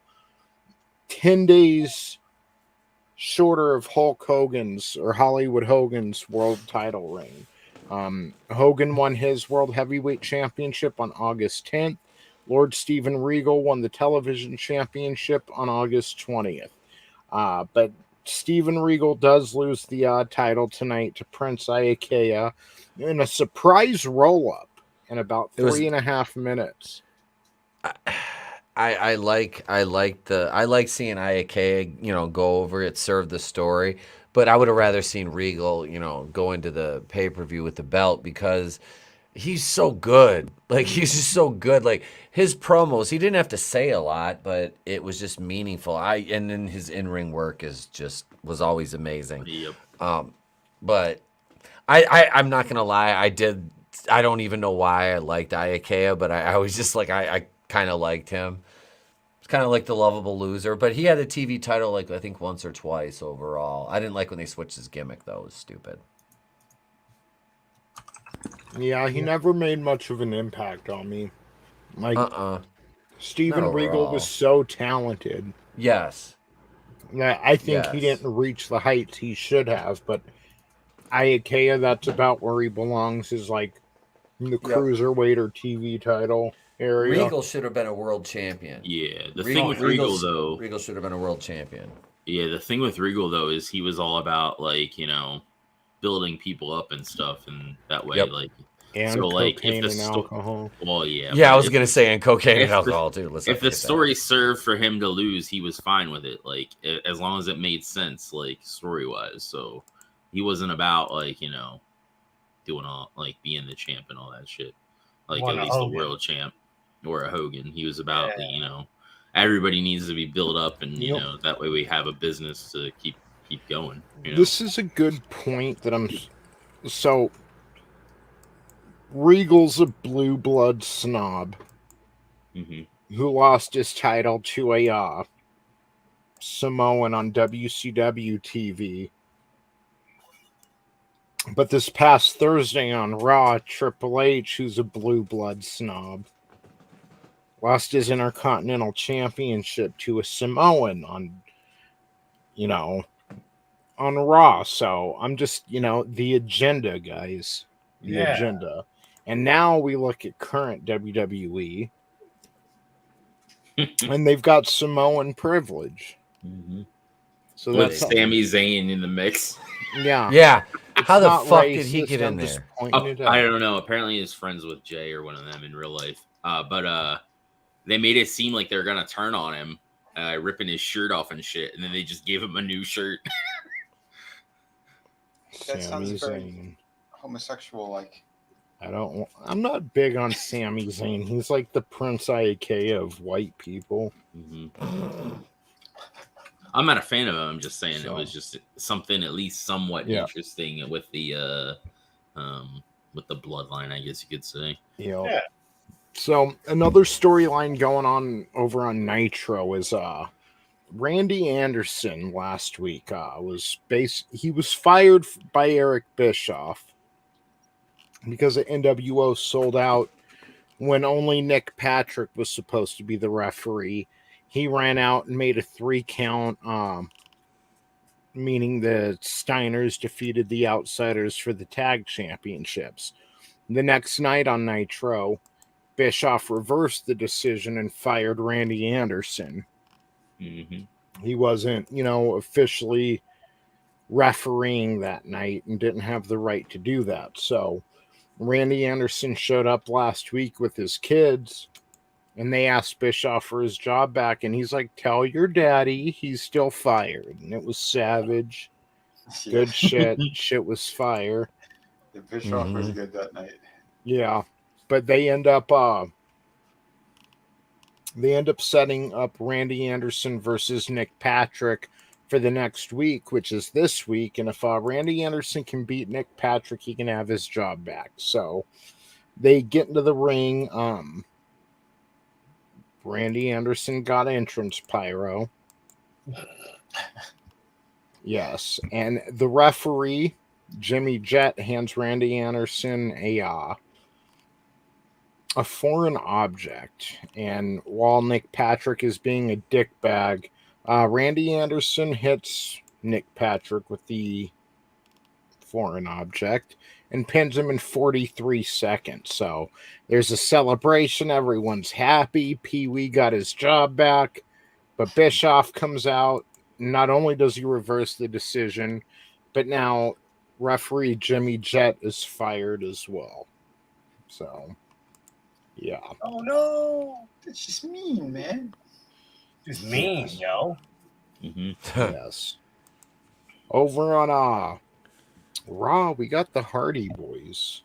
10 days shorter of Hulk Hogan's or Hollywood Hogan's world title reign. Hogan won his World Heavyweight Championship on August 10th. Lord Steven Regal won the Television Championship on August 20th. But Steven Regal does lose the title tonight to Prince Iaukea in a surprise roll-up in about 3.5 minutes. I like seeing Iaukea, go over it, serve the story. But I would have rather seen Regal, go into the pay-per-view with the belt because he's so good. Like, he's just so good. Like, his promos, he didn't have to say a lot, but it was just meaningful. And then his in-ring work was always amazing. Yep. But I'm not going to lie. I don't even know why I liked Iaukea, but I was just like, I kind of liked him. Kind of like the lovable loser, but he had a TV title I think once or twice overall. I didn't like when they switched his gimmick though. It was stupid. Yeah, he never made much of an impact on me. Steven Not Regal overall. was so talented. Yes. That I think he didn't reach the heights he should have, but Iaukea, that's about where he belongs, is like the cruiserweight or TV title area. Regal should have been a world champion. Yeah, the thing with Regal though, Regal should have been a world champion. Yeah, the thing with Regal though is he was all about building people up and stuff, and that way and so cocaine and alcohol. Well, yeah. Yeah, I was gonna say and cocaine and alcohol too. If the story served for him to lose, he was fine with it. As long as it made sense, story wise. So he wasn't about doing all being the champ and all that shit. At least the world champ. Or a Hogan. He was about everybody needs to be built up, and that way we have a business to keep going. This is a good point that so Regal's a blue blood snob who lost his title to a Samoan on WCW TV. But this past Thursday on Raw, Triple H, who's a blue blood snob, lost his Intercontinental Championship to a Samoan on Raw. So I'm just, the agenda, guys. The agenda. And now we look at current WWE, and they've got Samoan privilege. Mm-hmm. So With that's Sami Zayn in the mix. Yeah. How the not fuck did he racist, get I'm in just there? pointing it out. I don't know. Apparently, he's friends with Jay or one of them in real life. But they made it seem like they're gonna turn on him, ripping his shirt off and shit, and then they just gave him a new shirt. That Sami sounds very Zayn. homosexual-like. I'm not big on Sami Zayn. He's like the Prince IK of white people. Mm-hmm. I'm not a fan of him. I'm just saying So. it was just something at least somewhat interesting with the bloodline, I guess you could say. Yeah. So another storyline going on over on Nitro is Randy Anderson last week he was fired by Eric Bischoff because the NWO sold out when only Nick Patrick was supposed to be the referee. He ran out and made a 3 count, meaning the Steiners defeated the Outsiders for the tag championships. The next night on Nitro, Bischoff reversed the decision and fired Randy Anderson. Mm-hmm. He wasn't, officially refereeing that night and didn't have the right to do that. So Randy Anderson showed up last week with his kids, and they asked Bischoff for his job back, and he's like, tell your daddy he's still fired. And it was savage. Good shit. Shit was fire. The Bischoff was good that night. Yeah. But they end up setting up Randy Anderson versus Nick Patrick for the next week, which is this week. And if Randy Anderson can beat Nick Patrick, he can have his job back. So they get into the ring. Randy Anderson got entrance pyro. Yes. And the referee, Jimmy Jett, hands Randy Anderson a foreign object. And while Nick Patrick is being a dickbag, Randy Anderson hits Nick Patrick with the foreign object and pins him in 43 seconds. So there's a celebration. Everyone's happy. Pee Wee got his job back. But Bischoff comes out. Not only does he reverse the decision, but now referee Jimmy Jett is fired as well. So, yeah. Oh, no. That's just mean, man. Just mean, yo. Mm-hmm. Yes. Over on Raw, we got the Hardy Boys.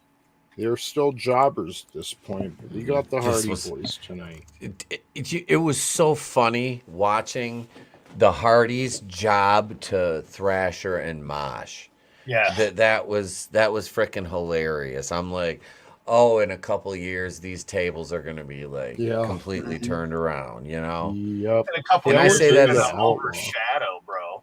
They're still jobbers at this point, but we got the Hardy Boys tonight. It was so funny watching the Hardys job to Thrasher and Mosh. Yeah. That was freaking hilarious. I'm like, oh, in a couple of years, these tables are going to be like completely turned around, Yep. In a couple And I years, say they're that as gonna overshadow, bro.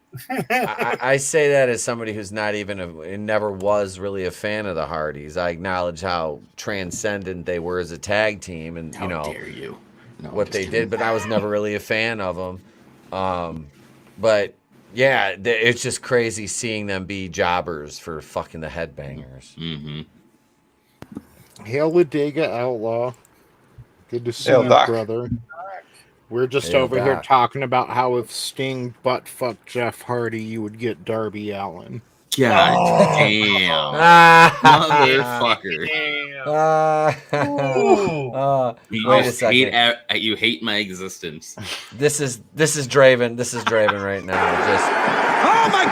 I say that as somebody who's not even never was really a fan of the Hardys. I acknowledge how transcendent they were as a tag team, and How dare you? No, what they did, but I was never really a fan of them. But yeah, it's just crazy seeing them be jobbers for fucking the headbangers. Mm-hmm. Hail Ladega Outlaw. Good to see Hail, you, Doc. brother. We're just Hail, over here Doc. talking about how if Sting butt fucked Jeff Hardy, you would get Darby Allin. God damn. Motherfucker. Wait a second. You hate my existence. This is Draven. This is Draven right now. Just Oh my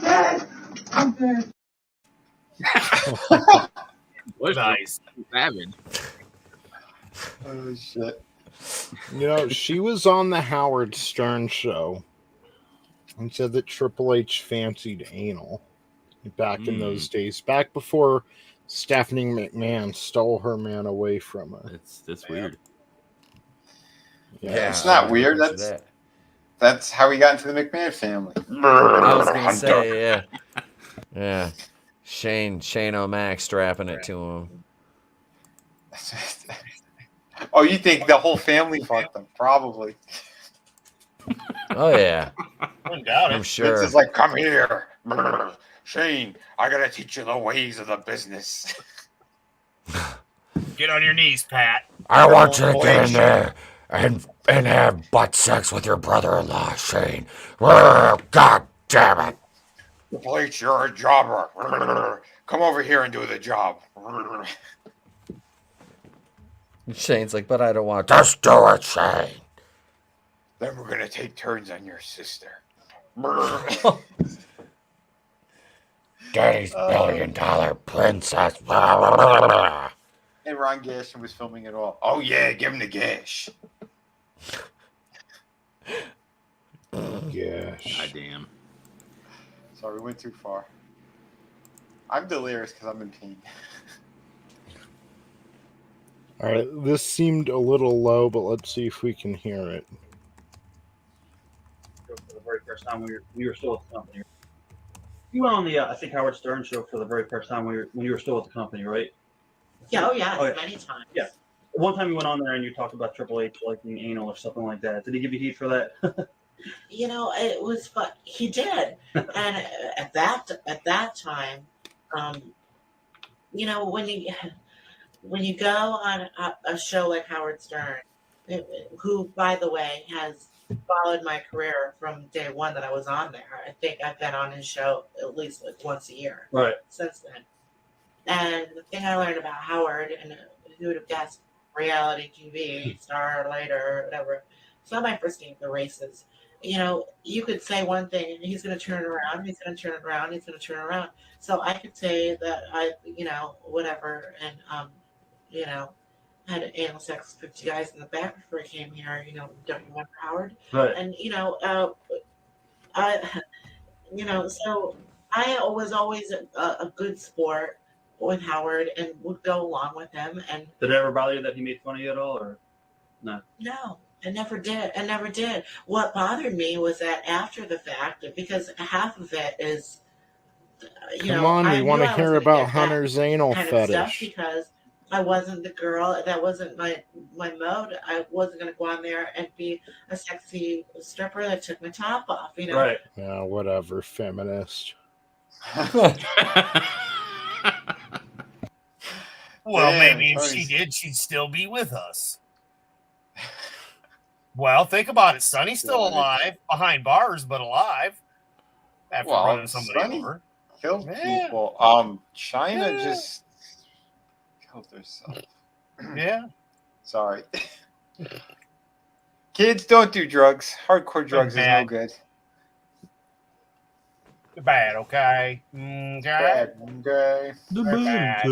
God! I'm dead. What's Nice. happening? Oh, shit. She was on the Howard Stern show and said that Triple H fancied anal back in those days, back before Stephanie McMahon stole her man away from her. That's weird. yeah. It's not I weird. picture that. That's how he got into the McMahon family. I was gonna say, yeah. Shane O'Mac strapping it to him. Oh, you think the whole family fucked them? Probably. Oh yeah, I wouldn't doubt I'm it. sure. Vince is like, come here, Shane. I gotta teach you the ways of the business. Get on your knees, Pat. I want you to get in there and have butt sex with your brother-in-law, Shane. God damn it. Blake, you're a jobber. Come over here and do the job. Shane's like, but I don't want to. Just do it, Shane. Then we're gonna take turns on your sister. Daddy's billion-dollar princess. Hey, Ron Gaston was filming it all. Oh yeah, give him the gash. Gosh. God damn. Sorry, we went too far. I'm delirious because I'm in pain. All right, this seemed a little low, but let's see if we can hear it. For the very first time when you were still with the company. You went on the I think Howard Stern show for the very first time when you were still with the company, right? Yeah, oh yeah, Oh, yeah. many times. Yeah. One time you went on there and you talked about Triple H liking anal or something like that. Did he give you heat for that? You know, it was, but he did, and at that time, you know, when you go on a show like Howard Stern, who, by the way, has followed my career from day one that I was on there. I think I've been on his show at least like once a year Right. since then. And the thing I learned about Howard, and who would have guessed, reality TV star later, whatever. So my first game, the races. You know, you could say one thing and he's going to turn it around, he's going to turn it around, he's going to turn it around. So I could say that I, you know, whatever, and, you know, had anal sex with 50 guys in the back before he came here, you know, don't you remember Howard? Right. And, you know, you know, so I was always a good sport with Howard and would go along with him. And Did it ever bother you that he made fun of you at all, or no? no, I never did. I never did. What bothered me was that after the fact, because half of it is, you Come know, on, I we want knew to I hear was gonna about get that Hunter's anal kind of stuff fetish. because I wasn't the girl. That wasn't my mode. I wasn't going to go on there and be a sexy stripper that took my top off, you know. Right. Yeah, whatever, feminist. Well, Yeah, maybe if Tony's- she did, she'd still be with us. Well, think about it. Sonny's still Yeah. alive, behind bars, but alive. After Well, running somebody Sonny- over. Killed Yeah. people. China Yeah. just killed herself. Yeah. Sorry. Kids, don't do drugs. Hardcore drugs is no bad. good. They're bad, okay? Okay. Bad. Okay. The They're bad.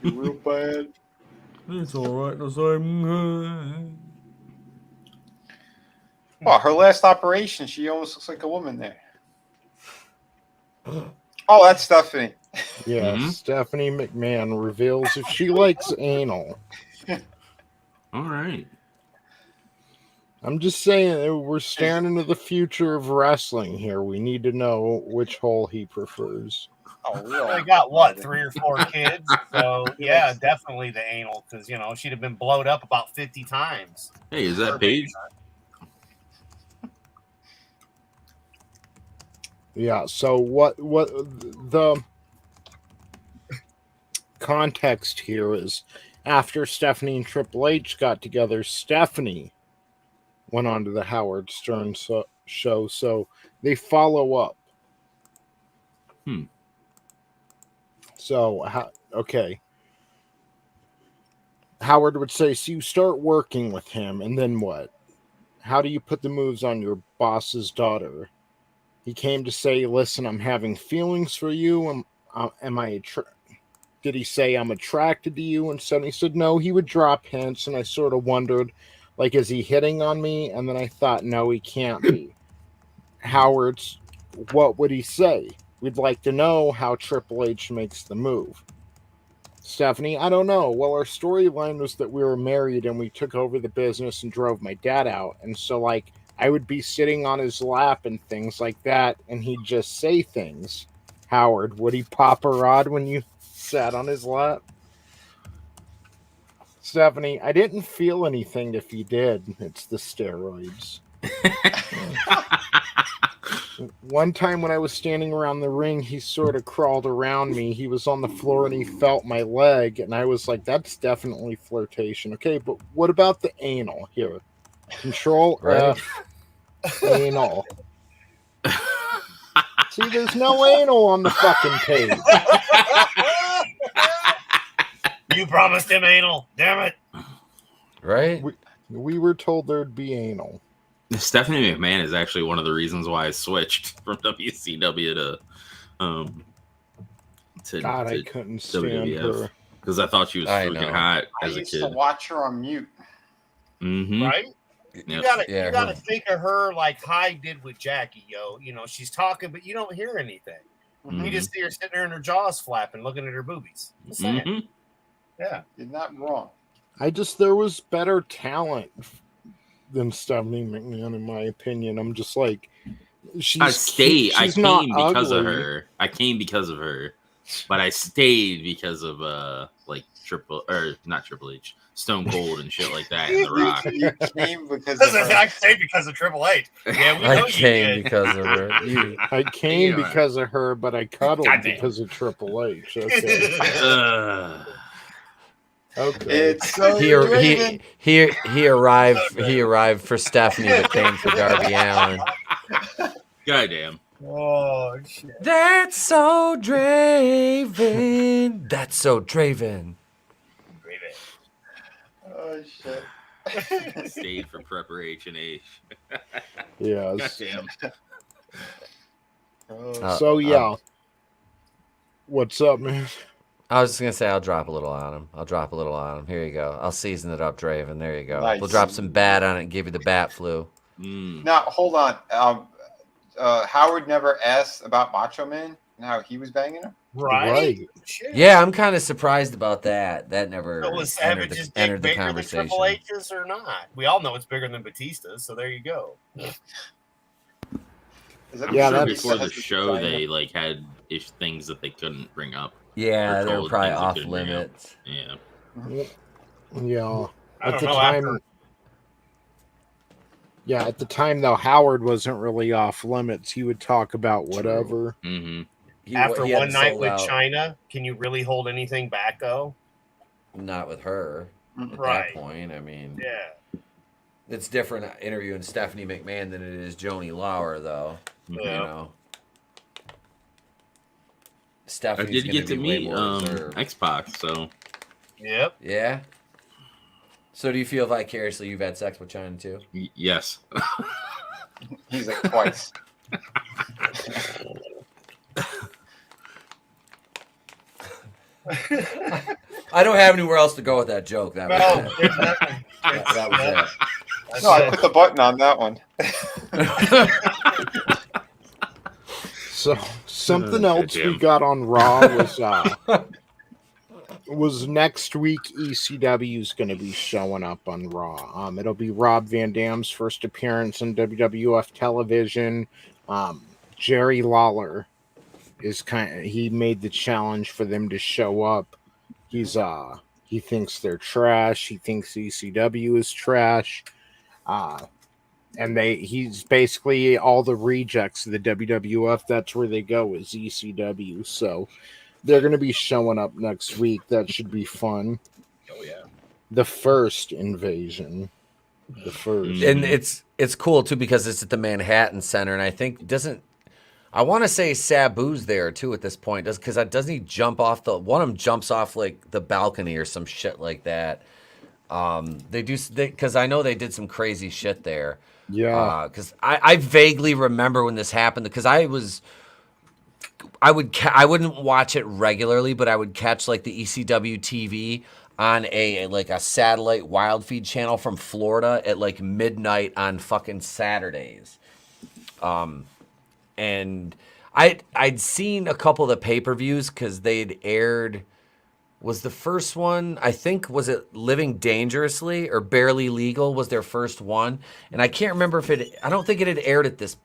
Real bad. It's alright to say. Well, her last operation, she almost looks like a woman there. Oh, that's Stephanie. Yeah, Mhm. Stephanie McMahon reveals if she likes anal. Alright. I'm just saying, we're staring into the future of wrestling here. We need to know which hole he prefers. Oh, real. They got what, 3 or 4 kids? So yeah, definitely the anal, because you know she'd have been blowed up about 50 times. Hey, is that Paige? Yeah, so what the context here is, after Stephanie and Triple H got together, Stephanie went on to the Howard Stern show, so they follow up. So, okay. Howard would say, so you start working with him, and then what? How do you put the moves on your boss's daughter? He came to say, listen, I'm having feelings for you. Did he say I'm attracted to you? And suddenly he said, no, he would drop hints. And I sort of wondered, like, is he hitting on me? And then I thought, no, he can't be. Howard's, what would he say? We'd like to know how Triple H makes the move. Stephanie, I don't know. Well, our storyline was that we were married and we took over the business and drove my dad out. And so, like, I would be sitting on his lap and things like that, and he'd just say things. Howard, would he pop a rod when you sat on his lap? Stephanie, I didn't feel anything if you did. It's the steroids. One time when I was standing around the ring, he sort of crawled around me. He was on the floor and he felt my leg, and I was like, that's definitely flirtation. Okay, but what about the anal here? Control Right. F, anal. See, there's no anal on the fucking page. You promised him anal. Damn it. Right? We were told there'd be anal. Stephanie McMahon is actually one of the reasons why I switched from WCW to God, I couldn't stand WWF, her. because I thought she was I freaking know. hot I as a used to kid. watch her on mute. Mm-hmm. Right? Yep. You gotta Yeah, think of her like Hyde did with Jackie, yo. You know, she's talking, but you don't hear anything. You just see her sitting there and her jaws flapping, looking at her boobies. Just saying. Mm-hmm. Yeah. You're not wrong. There was better talent than Stephanie McMahon, in my opinion. I'm just like, I she's came because of her. I came because of her, but I stayed because of not Triple H, Stone Cold and shit like that, and The Rock. You came because of her. I say because of Triple H. Yeah, we know I you came did. because of her. I came Yeah. because of her, but I cuddled Goddamn. because of Triple H. Okay. Okay. It's so He arrived for Stephanie, but came for Darby Allin. Goddamn. Oh shit. That's so Draven. That's so Draven. Oh shit. Stayed for preparation H. Yes. Goddamn. So yeah. What's up, man? I was just gonna say I'll drop a little on him. Here you go. I'll season it up, Draven. There you go. Nice. We'll drop some bat on it and give you the bat flu. Now hold on. Howard never asked about Macho Man and how he was banging her. Right. Shit. Yeah, I'm kind of surprised about that. That never So was Savage just entered the bigger than conversation. Triple H's or not? We all know it's bigger than Batista's, so there you go. I'm Yeah, sure that's- before the show they had things that they couldn't bring up. Yeah, Or they were told probably things they off couldn't bring up. limits. Yeah. Yeah. I At don't the know, time, after- yeah, at the time though, Howard wasn't really off limits. He would talk about whatever. Mm-hmm. After He had one night sold with out. China, can you really hold anything back though? Not with her at Right. that point. I mean, Yeah. it's different interviewing Stephanie McMahon than it is Joni Lauer, though. Yeah. You know, I Stephanie's did gonna get to be way meet more reserved. X-Pac, so Yep. Yeah. So do you feel vicariously you've had sex with China too? yes. He's like twice. I don't have anywhere else to go with that joke. That was No, it. there's nothing. That was it. That's No, I it. put the button on that one. So something Oh, else we goddamn. got on Raw was next week. ECW is going to be showing up on Raw. It'll be Rob Van Dam's first appearance on WWF television. Jerry Lawler is he made the challenge for them to show up. He thinks they're trash. He thinks ECW is trash. And he's basically all the rejects of the WWF. That's where they go, is ECW. So they're going to be showing up next week. That should be fun. Oh yeah. The first invasion. The first. And it's cool too because it's at the Manhattan Center, and I think I want to say Sabu's there too at this point, doesn't he jump off one of them jumps off like the balcony or some shit like that. Because I know they did some crazy shit there. Yeah. Because I vaguely remember when this happened because I wouldn't watch it regularly, but I would catch like the ECW TV on a satellite wild feed channel from Florida at like midnight on fucking Saturdays. And I'd seen a couple of the pay-per-views because they'd aired was the first one. I think was it Living Dangerously or Barely Legal was their first one, and I can't remember if it. I don't think it had aired at this.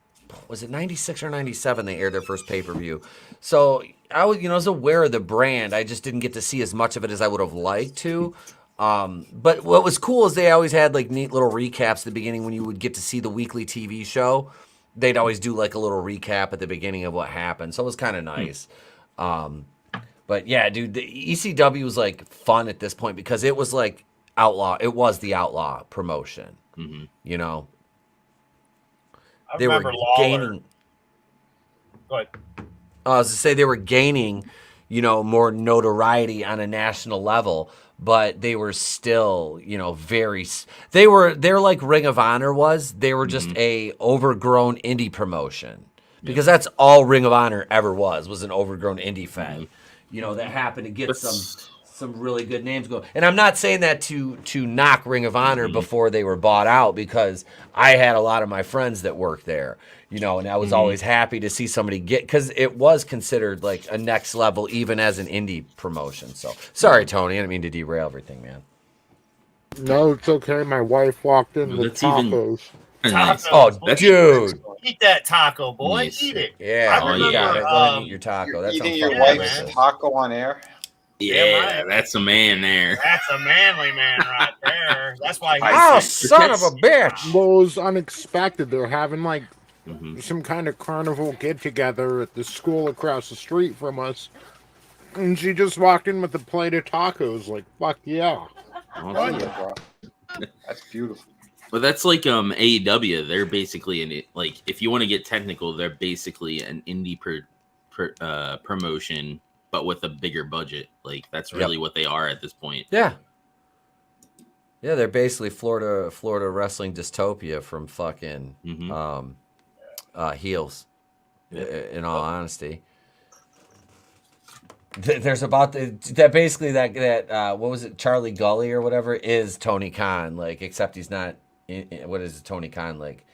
Was it 96 or 97? They aired their first pay-per-view. So I was aware of the brand. I just didn't get to see as much of it as I would have liked to. But what was cool is they always had like neat little recaps at the beginning when you would get to see the weekly TV show. They'd always do like a little recap at the beginning of what happened. So it was kind of nice. But yeah, dude, the ECW was like fun at this point because it was like Outlaw. It was the Outlaw promotion, you know. I remember Lawler. Gaining. Go ahead. I was to say they were gaining, you know, more notoriety on a national level, but they were still, you know, they're like Ring of Honor was. They were just a overgrown indie promotion because that's all Ring of Honor ever was an overgrown indie fed, you know, that happened to get some really good names going. And I'm not saying that to knock Ring of Honor before they were bought out because I had a lot of my friends that worked there, you know, and I was always happy to see somebody get, because it was considered like a next level even as an indie promotion. So sorry, Tony, I didn't mean to derail everything, man. No, it's okay. My wife walked in with tacos. Tacos. Oh, Let's dude. Eat that taco, boy. Yes. Eat it. Yeah, I you got it. Go ahead and eat remember, your taco. You're That's eating sounds your fucking wife's delicious. taco on air. Yeah, that's a man there. That's a manly man right there. That's why he's Oh, son of a bitch. Well, it was unexpected. They're having like some kind of carnival get together at the school across the street from us. And she just walked in with a plate of tacos. Like, fuck yeah. Oh, yeah, bro. That's beautiful. Well, that's like AEW. They're basically like, if you want to get technical, they're basically an indie promotion, but with a bigger budget. Like that's really what they are at this point. Yeah. Yeah, they're basically Florida wrestling dystopia from fucking heels. In all honesty, there's about that basically that what was it, Charlie Gully or whatever is Tony Khan, like, except he's not. What is Tony Khan like?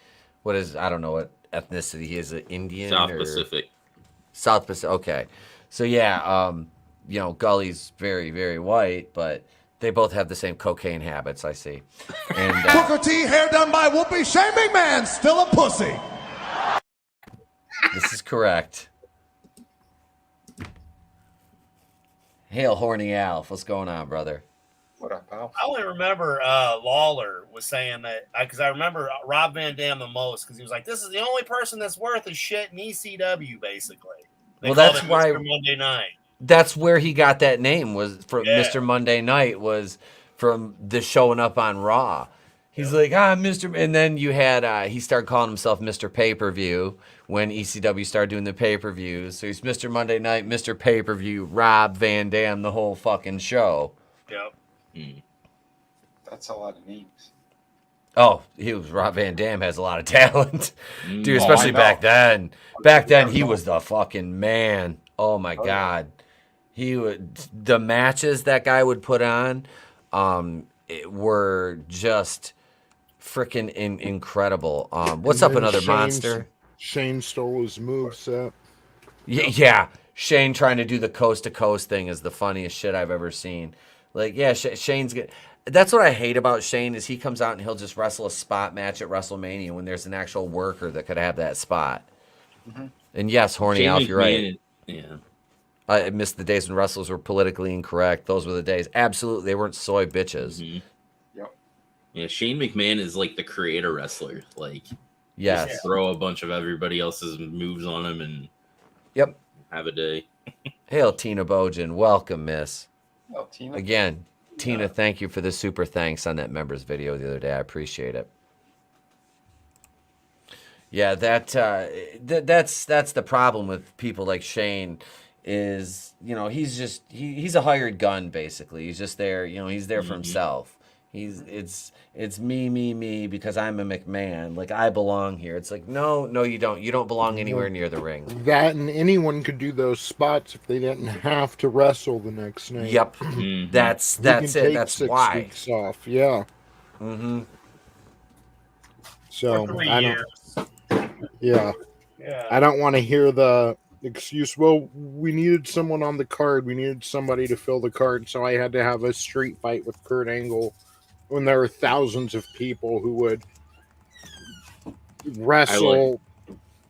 What is, I don't know what ethnicity he is, an Indian South or Pacific. South Pacific. Okay, so yeah, you know, Gully's very, very white, but they both have the same cocaine habits, I see. And Booker T, hair done by Whoopi. Shane McMahon, still a pussy. this is correct. Hail, horny Alf. What's going on, brother? What up, pal? I only remember Lawler was saying that because I remember Rob Van Dam the most because he was like, "This is the only person that's worth a shit in ECW." Basically, Well, that's why Mr. Monday Night. That's where he got that name, was from Mr. Monday Night, was from the showing up on Raw. He's like, Mr. And then you had, he started calling himself Mr. Pay-Per-View when ECW started doing the pay-per-views. So he's Mr. Monday Night, Mr. Pay-Per-View, Rob Van Dam, the whole fucking show. Yep. That's a lot of names. Oh, Rob Van Dam has a lot of talent. Dude, especially back then. Back then, he was the fucking man. Oh, my God. The matches that guy would put on were just freaking incredible. What's up, another monster? Shane stole his moveset. Yeah. Shane trying to do the coast-to-coast thing is the funniest shit I've ever seen. Like, yeah, Shane's good. That's what I hate about Shane is he comes out and he'll just wrestle a spot match at WrestleMania when there's an actual worker that could have that spot. And yes, horny Shane Alf, you're right. Yeah. I missed the days when wrestlers were politically incorrect. Those were the days. Absolutely, they weren't soy bitches. Yep. Yeah, Shane McMahon is like the creator wrestler. Like, Yes. just throw a bunch of everybody else's moves on him and have a day. Hail, Tina Bojan. Welcome, miss. Oh, Tina. Again, Tina, thank you for the super thanks on that members video the other day. I appreciate it. Yeah, that's the problem with people like Shane is, you know, he's just he's a hired gun basically. He's just there, you know, he's there for himself. It's me because I'm a McMahon. Like, I belong here. It's like, no, you don't. You don't belong anywhere near the ring. That, and anyone could do those spots if they didn't have to wrestle the next night. Yep. That's it. That's 6 why. weeks off. Yeah. So For 3 I years. don't. Yeah. Yeah. I don't want to hear the excuse. Well, we needed someone on the card. We needed somebody to fill the card, so I had to have a street fight with Kurt Angle when there were thousands of people who would wrestle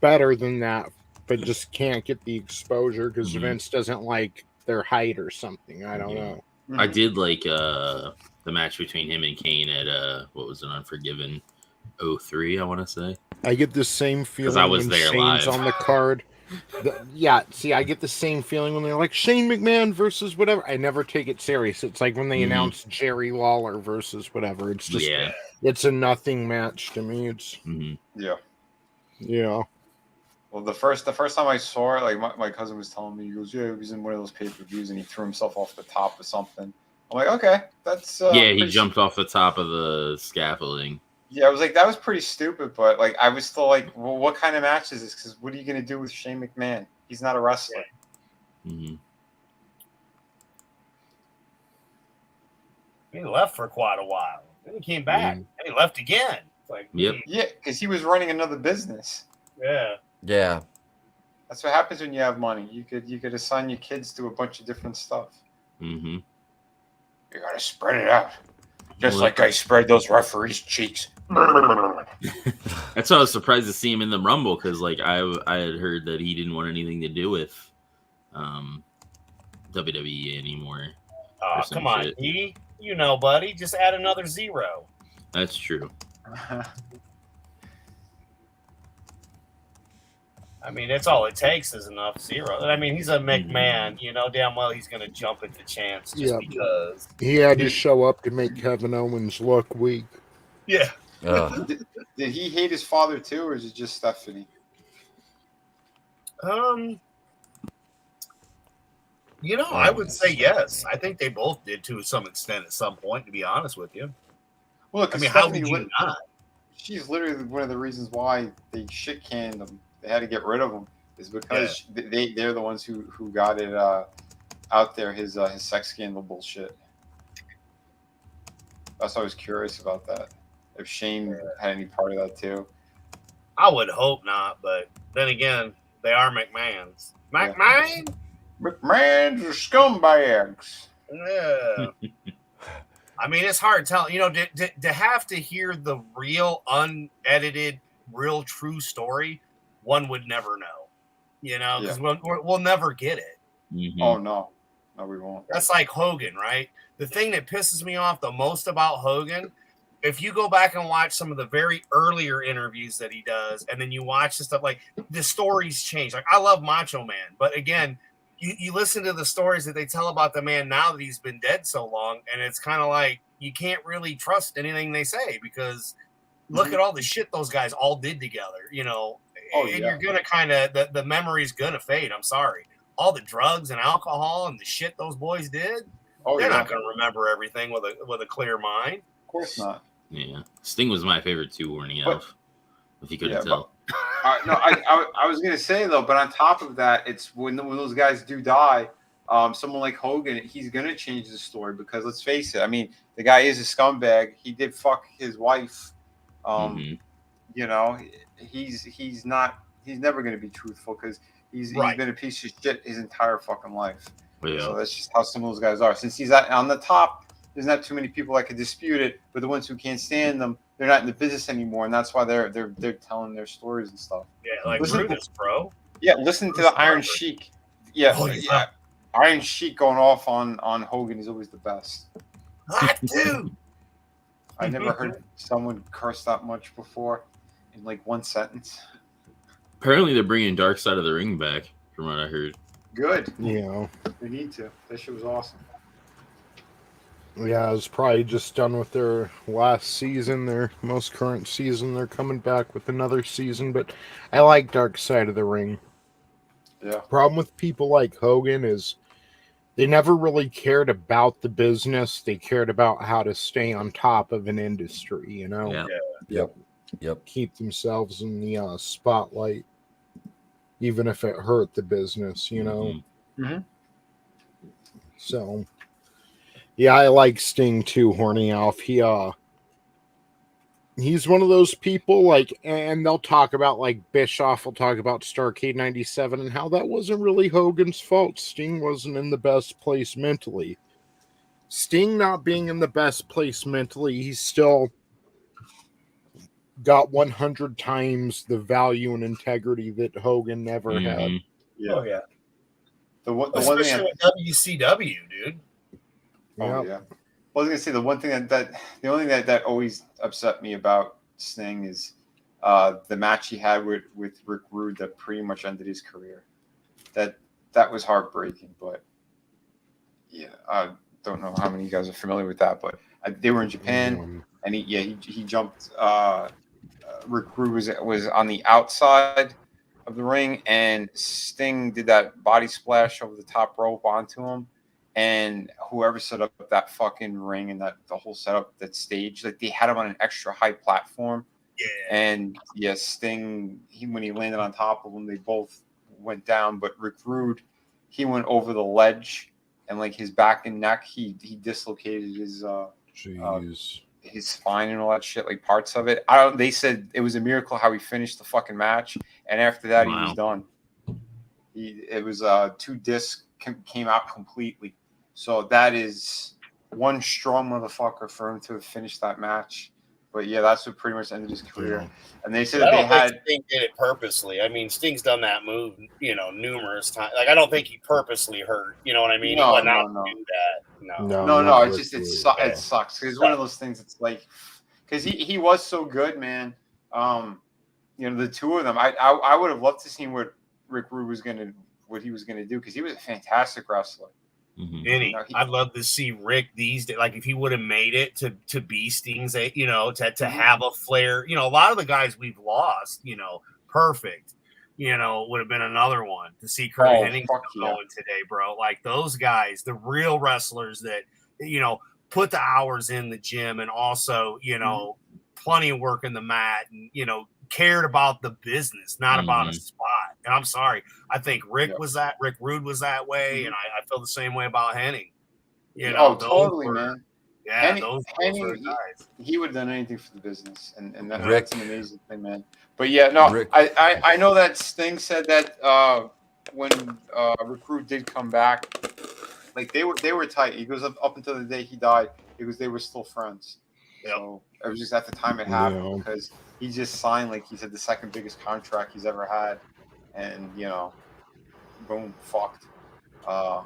better than that, but just can't get the exposure because Vince doesn't like their height or something. I don't know. I did like the match between him and Kane at what was it, Unforgiven 03, I want to say. I get the same feeling I was when there Shane's live. on the card. I get the same feeling when they're like Shane McMahon versus whatever. I never take it serious. It's like when they announce Jerry Lawler versus whatever. It's just it's a nothing match to me. It's yeah. Well, the first time I saw it, like my cousin was telling me, he goes, "Yeah, he was in one of those pay-per-views and he threw himself off the top of something." I'm like, "Okay, that's he jumped off the top of the scaffolding." Yeah, I was like, that was pretty stupid, but like, I was still like, well, what kind of match is this? Because what are you going to do with Shane McMahon? He's not a wrestler. He left for quite a while. Then he came back and he left again. Like, yeah, because he was running another business. Yeah. That's what happens when you have money. You could assign your kids to a bunch of different stuff. You got to spread it out, just like I spread those referees' cheeks. That's why I was surprised to see him in the Rumble, because like I had heard that he didn't want anything to do with WWE anymore. Oh, come on, you know, buddy, just add another 0. That's true. I mean, that's all it takes is enough 0. I mean, he's a McMahon. You know damn well he's going to jump at the chance just because. He had to show up to make Kevin Owens look weak. Yeah. Did he hate his father too, or is it just Stephanie? You know, I would say yes. I think they both did to some extent at some point, to be honest with you. Well, look, I mean, Stephanie, how would you not? She's literally one of the reasons why they shit canned him. They had to get rid of him, is because they're the ones who got it out there, his sex scandal bullshit. That's why I was curious about that. If Shane had any part of that too. I would hope not, but then again, they are McMahons. McMahon? McMahon's are scumbags. Yeah. I mean, it's hard telling. You know, to have to hear the real, unedited, real, true story, one would never know. You know, because we'll never get it. Oh, no, we won't. That's like Hogan, right? The thing that pisses me off the most about Hogan, if you go back and watch some of the very earlier interviews that he does, and then you watch the stuff, like the stories change. Like, I love Macho Man, but again, you listen to the stories that they tell about the man now that he's been dead so long, and it's kind of like you can't really trust anything they say, because look at all the shit those guys all did together, you know. You're gonna kind of the memory's gonna fade. I'm sorry. All the drugs and alcohol and the shit those boys did, they're not gonna remember everything with a clear mind. Of course not. Yeah, Sting was my favorite too, Warning Elf. If you couldn't tell. I was gonna say though, but on top of that, it's when those guys do die, someone like Hogan, he's gonna change the story, because let's face it. I mean, the guy is a scumbag. He did fuck his wife. You know, he's never gonna be truthful, because he's been a piece of shit his entire fucking life. Yeah. So that's just how some of those guys are. Since he's on the top, there's not too many people that could dispute it, but the ones who can't stand them, they're not in the business anymore, and that's why they're telling their stories and stuff. Yeah, like Brutus, bro. Yeah, listen to the Iron Sheik. Yeah, Iron Sheik going off on Hogan is always the best. Hot dude. I never heard someone curse that much before in like one sentence. Apparently, they're bringing Dark Side of the Ring back, from what I heard. Good. Yeah. They need to. That shit was awesome. Yeah, it was probably just done with their last season, their most current season. They're coming back with another season, but I like Dark Side of the Ring. Yeah. Problem with people like Hogan is they never really cared about the business. They cared about how to stay on top of an industry, you know? Yeah. Yep. Keep themselves in the spotlight, even if it hurt the business, you know? So... yeah, I like Sting too, Horny Alf. he's one of those people, like, and they'll talk about, like, Bischoff will talk about Starrcade 97 and how that wasn't really Hogan's fault. Sting wasn't in the best place mentally. Sting not being in the best place mentally, he's still got 100 times the value and integrity that Hogan never had. Yeah. Oh yeah. The one Especially thing with WCW, dude. Oh Yep. yeah. Well, I was gonna say the one thing the only thing that always upset me about Sting is the match he had with Rick Rude that pretty much ended his career. That was heartbreaking, but yeah, I don't know how many of you guys are familiar with that, but they were in Japan, and he jumped. Rick Rude was on the outside of the ring, and Sting did that body splash over the top rope onto him. And whoever set up that fucking ring and the whole setup, that stage, like they had him on an extra high platform. Yeah. And yes, Sting, when he landed on top of him, they both went down. But Rick Rude, he went over the ledge, and like his back and neck, he dislocated his spine and all that shit, like parts of it. They said it was a miracle how he finished the fucking match, and after that, he was done. It was 2 discs came out completely. So that is one strong motherfucker for him to have finished that match. But yeah, that's what pretty much ended his career. Yeah. And they said that they had. Sting did it purposely. I mean, Sting's done that move, numerous times. Like, I don't think he purposely hurt. You know what I mean? No. Do that. No. It's just it sucks because it's one of those things. It's like because he was so good, man. The two of them. I would have loved to see what Rick Rude was gonna do because he was a fantastic wrestler. Vinny, I'd love to see Rick these days. Like if he would have made it to be Sting's, to have a flair. A lot of the guys we've lost, perfect. Would have been another one to see Kurt Hennig going today, bro. Like those guys, the real wrestlers that put the hours in the gym and also plenty of work in the mat and cared about the business, not about a spot. And I'm sorry, I think Rick Rude was that way, and I feel the same way about Hennig. Totally, man. Yeah, Hennig, he would have done anything for the business, and that's an amazing thing, man. But yeah, no, I know that Sting said that when Rick Rude did come back, like they were tight. He goes up until the day he died, because they were still friends. Yep. So it was just at the time it happened because he just signed, like he said, the second biggest contract he's ever had, and boom, fucked. But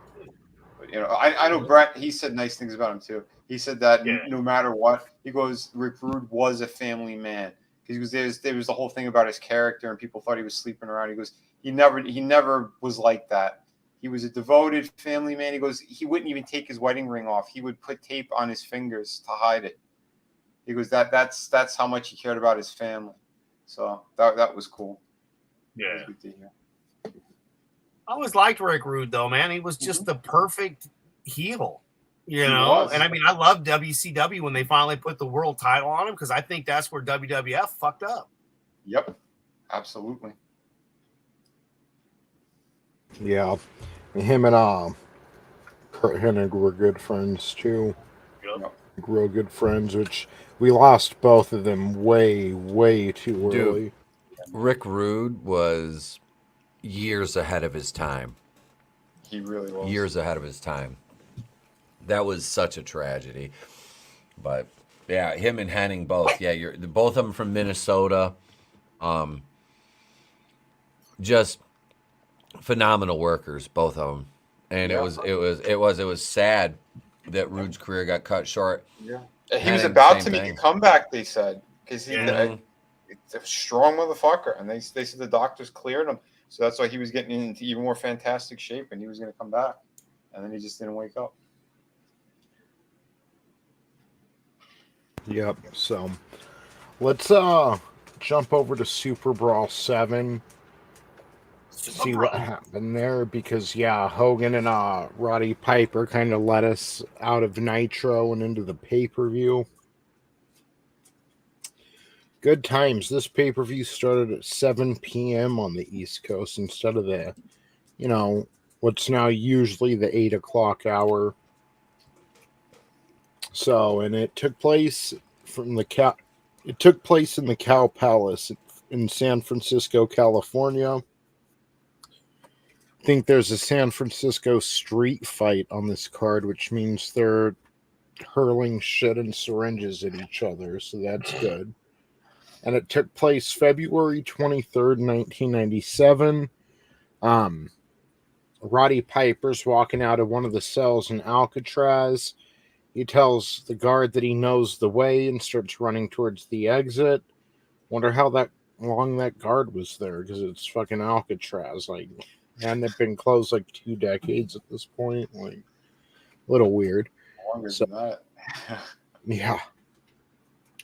I know Brett. He said nice things about him too. He said that no matter what, he goes, Rick Rude was a family man because there was the whole thing about his character and people thought he was sleeping around. He goes, he never was like that. He was a devoted family man. He goes, he wouldn't even take his wedding ring off. He would put tape on his fingers to hide it. He goes, that's how much he cared about his family. So that was cool. Yeah. Was good to hear. I always liked Rick Rude though, man. He was just the perfect heel, And I mean, I love WCW when they finally put the world title on him because I think that's where WWF fucked up. Yep, absolutely. Yeah, him and Kurt Hennig were good friends too. Yep. Real good friends, which we lost both of them way, way too early. Dude, Rick Rude was years ahead of his time. He really was. Years ahead of his time. That was such a tragedy. But yeah, him and Hennig both. Yeah, both of them from Minnesota. Just phenomenal workers, both of them. And it was sad that Rude's career got cut short. Yeah, he was about to make a comeback. They said because he's a strong motherfucker, and they said the doctors cleared him, so that's why he was getting into even more fantastic shape, and he was going to come back, and then he just didn't wake up. Yep. So let's jump over to SuperBrawl VII. See what happened there, because Hogan and Roddy Piper kind of led us out of Nitro and into the pay-per-view. Good times. This pay-per-view started at 7 p.m. on the East Coast instead of the, what's now usually the 8 o'clock hour. So, and it took place from the It took place in the Cow Palace in San Francisco, California. I think there's a San Francisco street fight on this card, which means they're hurling shit and syringes at each other, so that's good. And it took place February 23rd, 1997. Roddy Piper's walking out of one of the cells in Alcatraz. He tells the guard that he knows the way and starts running towards the exit. Wonder how long that guard was there, because it's fucking Alcatraz. Like, hadn't it been closed like 2 decades at this point? Like, a little weird. Longer than that. Yeah.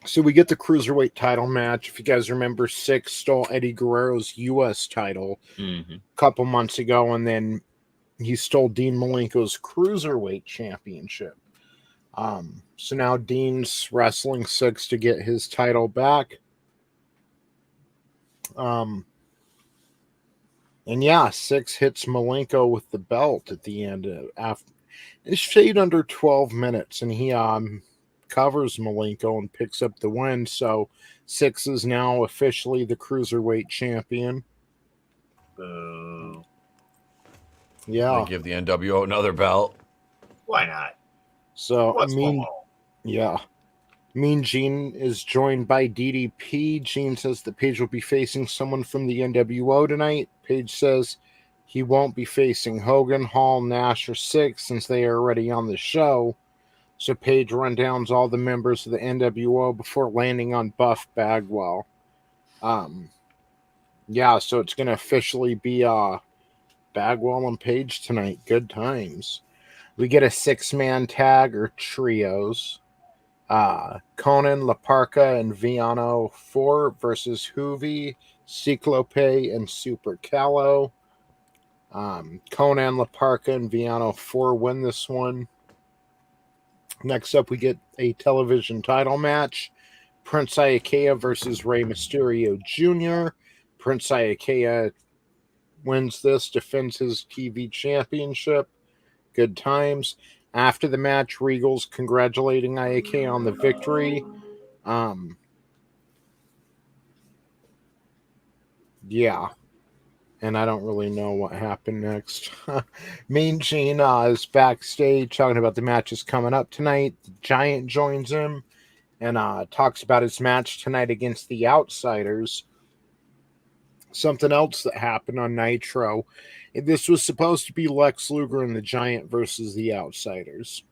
So we get the Cruiserweight title match. If you guys remember, Sycho stole Eddie Guerrero's U.S. title a couple months ago, and then he stole Dean Malenko's Cruiserweight Championship. So now Dean's wrestling Sycho to get his title back. And yeah, Sycho hits Malenko with the belt at the end. It stayed under 12 minutes, and he covers Malenko and picks up the win. So Sycho is now officially the Cruiserweight champion. Yeah. Give the NWO another belt. Why not? So What's Mean Gene is joined by DDP. Gene says that Page will be facing someone from the NWO tonight. Page says he won't be facing Hogan, Hall, Nash, or Sycho since they are already on the show. So Page rundowns all the members of the NWO before landing on Buff Bagwell. Yeah, so it's going to officially be Bagwell and Page tonight. Good times. We get a 6-man tag or trios. Conan, La Parca, and Viano 4 versus Hoovy, Ciclope, and Super Callo. Conan, La Parca, and Viano 4 win this one. Next up, we get a television title match. Prince Iaukea versus Rey Mysterio Jr. Prince Iaukea wins this, defends his TV championship. Good times. After the match, Regal's congratulating Iaukea on the victory. Yeah. And I don't really know what happened next. Mean Gene is backstage talking about the matches coming up tonight. The Giant joins him and talks about his match tonight against the Outsiders. Something else that happened on Nitro. This was supposed to be Lex Luger and the Giant versus the Outsiders.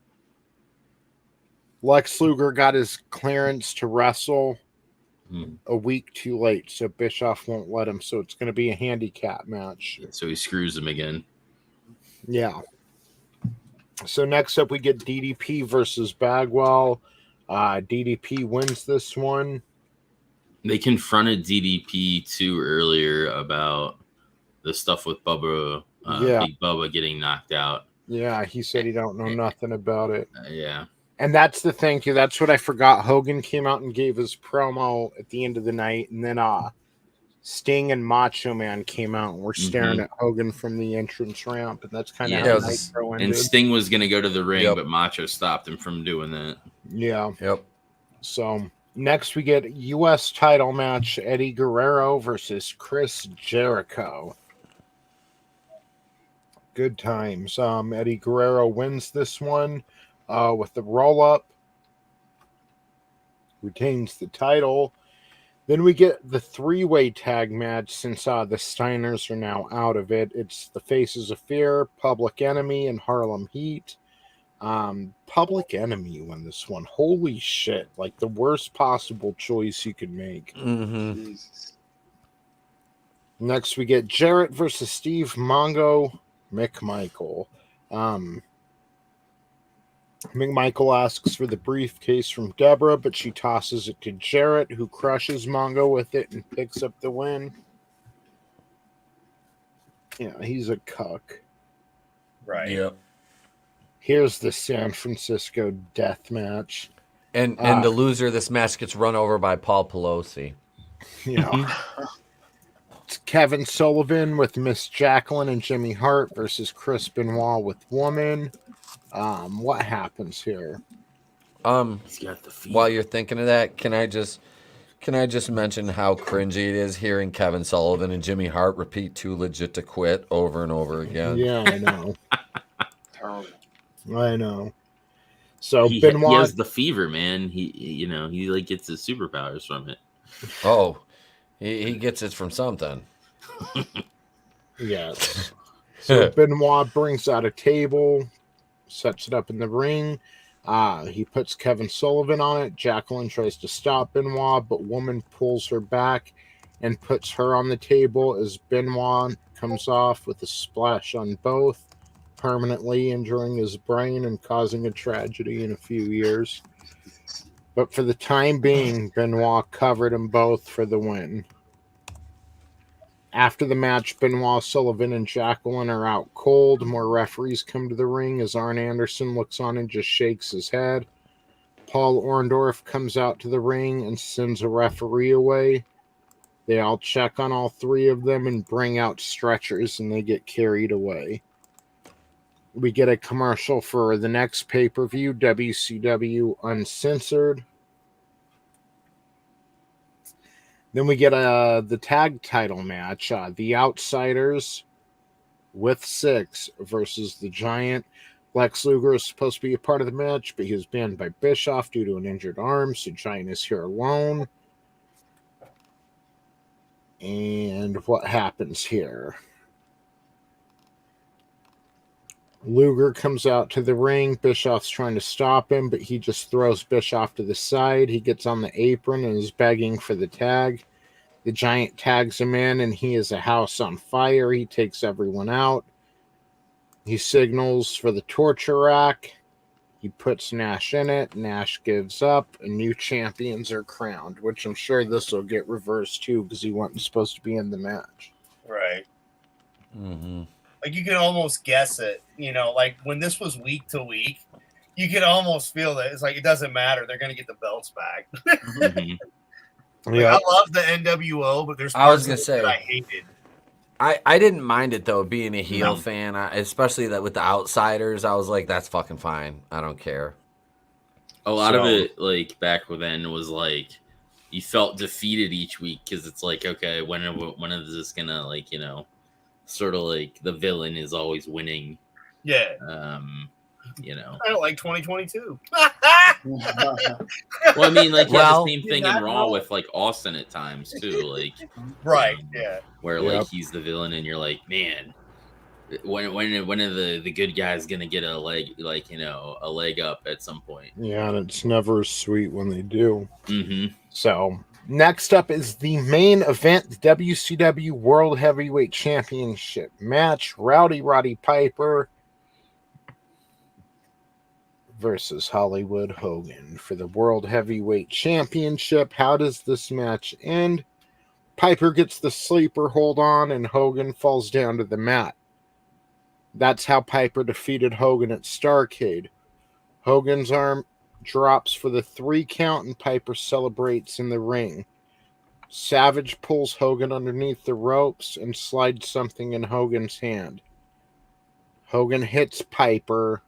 Lex Luger got his clearance to wrestle a week too late, so Bischoff won't let him, so it's going to be a handicap match. So he screws him again. Yeah. So next up, we get DDP versus Bagwell. DDP wins this one. They confronted DDP too earlier about the stuff with Bubba, Big Bubba getting knocked out. Yeah, he said he don't know nothing about it. Yeah. And that's the thing, too. That's what I forgot. Hogan came out and gave his promo at the end of the night, and then Sting and Macho Man came out and were staring at Hogan from the entrance ramp, and that's kind of how Nitro ended. And Sting was going to go to the ring, but Macho stopped him from doing that. Yeah. Yep. So next we get a U.S. title match, Eddie Guerrero versus Chris Jericho. Good times. Eddie Guerrero wins this one with the roll-up. Retains the title. Then we get the 3-way tag match since the Steiners are now out of it. It's the Faces of Fear, Public Enemy, and Harlem Heat. Public Enemy won this one. Holy shit. Like the worst possible choice you could make. Jesus. Next we get Jarrett versus Steve Mongo McMichael. McMichael asks for the briefcase from Deborah, but she tosses it to Jarrett, who crushes Mongo with it and picks up the win. Yeah, he's a cuck. Right. Yep. Here's the San Francisco death match. And the loser of this match gets run over by Paul Pelosi. Yeah. It's Kevin Sullivan with Miss Jacqueline and Jimmy Hart versus Chris Benoit with Woman. What happens here? He's got the feet. While you're thinking of that, can I just Can I just mention how cringy it is hearing Kevin Sullivan and Jimmy Hart repeat "too legit to quit" over and over again? Yeah, I know. Terrible. I know. So he Benoit, has the fever, man. He like gets his superpowers from it. Oh, he gets it from something. yes. So Benoit brings out a table, sets it up in the ring. He puts Kevin Sullivan on it. Jacqueline tries to stop Benoit, but Woman pulls her back and puts her on the table as Benoit comes off with a splash on both, permanently injuring his brain and causing a tragedy in a few years. But for the time being, Benoit covered them both for the win. After the match, Benoit, Sullivan, and Jacqueline are out cold. More referees come to the ring as Arn Anderson looks on and just shakes his head. Paul Orndorff comes out to the ring and sends a referee away. They all check on all three of them and bring out stretchers, and they get carried away. We get a commercial for the next pay-per-view, WCW Uncensored. Then we get the tag title match, The Outsiders with Six versus the Giant. Lex Luger is supposed to be a part of the match, but he was banned by Bischoff due to an injured arm, so Giant is here alone. And what happens here? Luger comes out to the ring. Bischoff's trying to stop him, but he just throws Bischoff to the side. He gets on the apron and is begging for the tag. The Giant tags him in, and he is a house on fire. He takes everyone out. He signals for the torture rack. He puts Nash in it. Nash gives up, and new champions are crowned, which I'm sure this will get reversed too because he wasn't supposed to be in the match. Right. Mm-hmm. Like you can almost guess it, like when this was week to week, you could almost feel that it's like it doesn't matter. They're going to get the belts back. Mm-hmm. I love the NWO, but there's I was parts gonna of it say, that I hated. I didn't mind it though, being a heel fan, especially that with the Outsiders. I was like, that's fucking fine. I don't care. A lot of it, like back then, was like you felt defeated each week because it's like, okay, when is this gonna sort of like the villain is always winning. Yeah. I don't like 2022. Well, I mean, like you have the same thing in Raw with like Austin at times too, like right, yeah, where like he's the villain and you're like, man, when are the good guys gonna get a leg, a leg up at some point? Yeah, and it's never sweet when they do. Mm-hmm. So next up is the main event, the WCW World Heavyweight Championship match. Roddy Piper versus Hollywood Hogan for the World Heavyweight Championship. How does this match end? Piper gets the sleeper hold on and Hogan falls down to the mat. That's how Piper defeated Hogan at Starrcade. Hogan's arm drops for the 3 count and Piper celebrates in the ring. Savage pulls Hogan underneath the ropes and slides something in Hogan's hand. Hogan hits Piper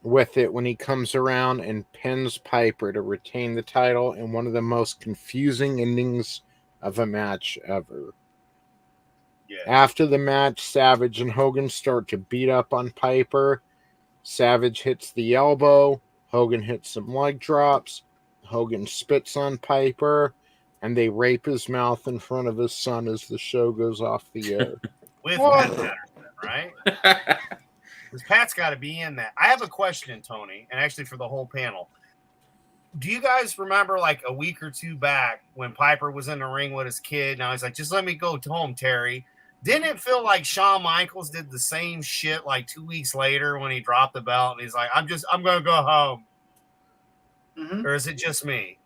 with it when he comes around and pins Piper to retain the title in one of the most confusing endings of a match ever. Yeah. After the match, Savage and Hogan start to beat up on Piper. Savage hits the elbow. Hogan hits some leg drops. Hogan spits on Piper, and they rape his mouth in front of his son as the show goes off the air. With Pat Patterson, right? Because Pat's got to be in that. I have a question, Tony, and actually for the whole panel. Do you guys remember like a week or two back when Piper was in the ring with his kid? Now he's like, just let me go home, Terry. Didn't it feel like Shawn Michaels did the same shit like 2 weeks later when he dropped the belt and he's like, I'm going to go home? Mm-hmm. Or is it just me?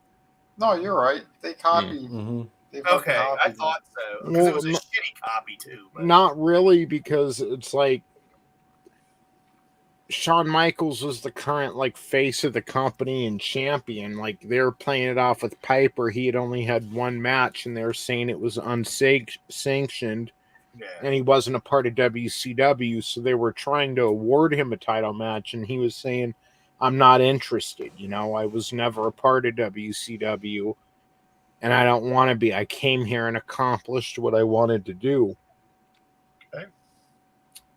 No, you're right. They copied. Mm-hmm. Okay, I thought so. Because it was a shitty copy too. But. Not really, because it's like Shawn Michaels was the current like face of the company and champion. Like they were playing it off with Piper. He had only had one match, and they were saying it was unsanctioned, and he wasn't a part of WCW. So they were trying to award him a title match, and he was saying, "I'm not interested. I was never a part of WCW." and I don't want to be. I came here and accomplished what I wanted to do. Okay.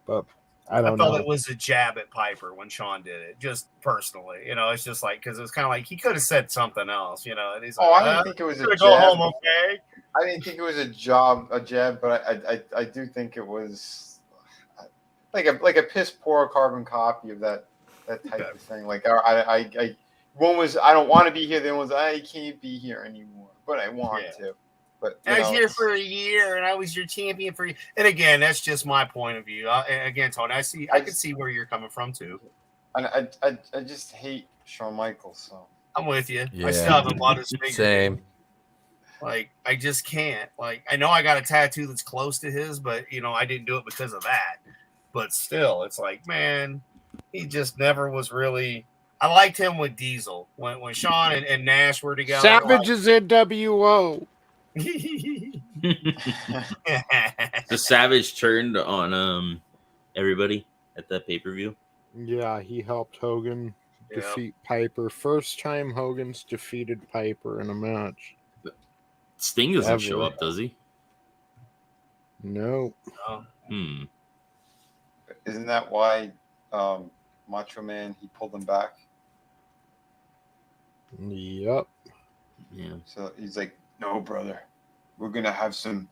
But I don't thought know. it was a jab at Piper when Sean did it, just personally. It's just like, because it was kind of like he could have said something else, and he's like, I didn't think it was a jab. Go home, okay? I didn't think it was a jab, but I do think it was like a piss poor carbon copy of that type of thing. Like one was I don't want to be here, then was I can't be here anymore, but I want to. But I was here for a year, and I was your champion for. And again, that's just my point of view. Again, Tony, I can see where you're coming from too. And I just hate Shawn Michaels, so I'm with you. Yeah. I still haven't bought his figure. Same. Like, I just can't. Like, I know I got a tattoo that's close to his, but I didn't do it because of that. But still, it's like, man, he just never was really. I liked him with Diesel when Shawn and Nash were together. Savage is NWO. The Savage turned on everybody at that pay-per-view. Yeah, he helped Hogan defeat Piper. First time Hogan's defeated Piper in a match. Sting doesn't show up, does he? No. Isn't that why Macho Man he pulled him back? Yep. Yeah. So he's like, no, brother, we're gonna have some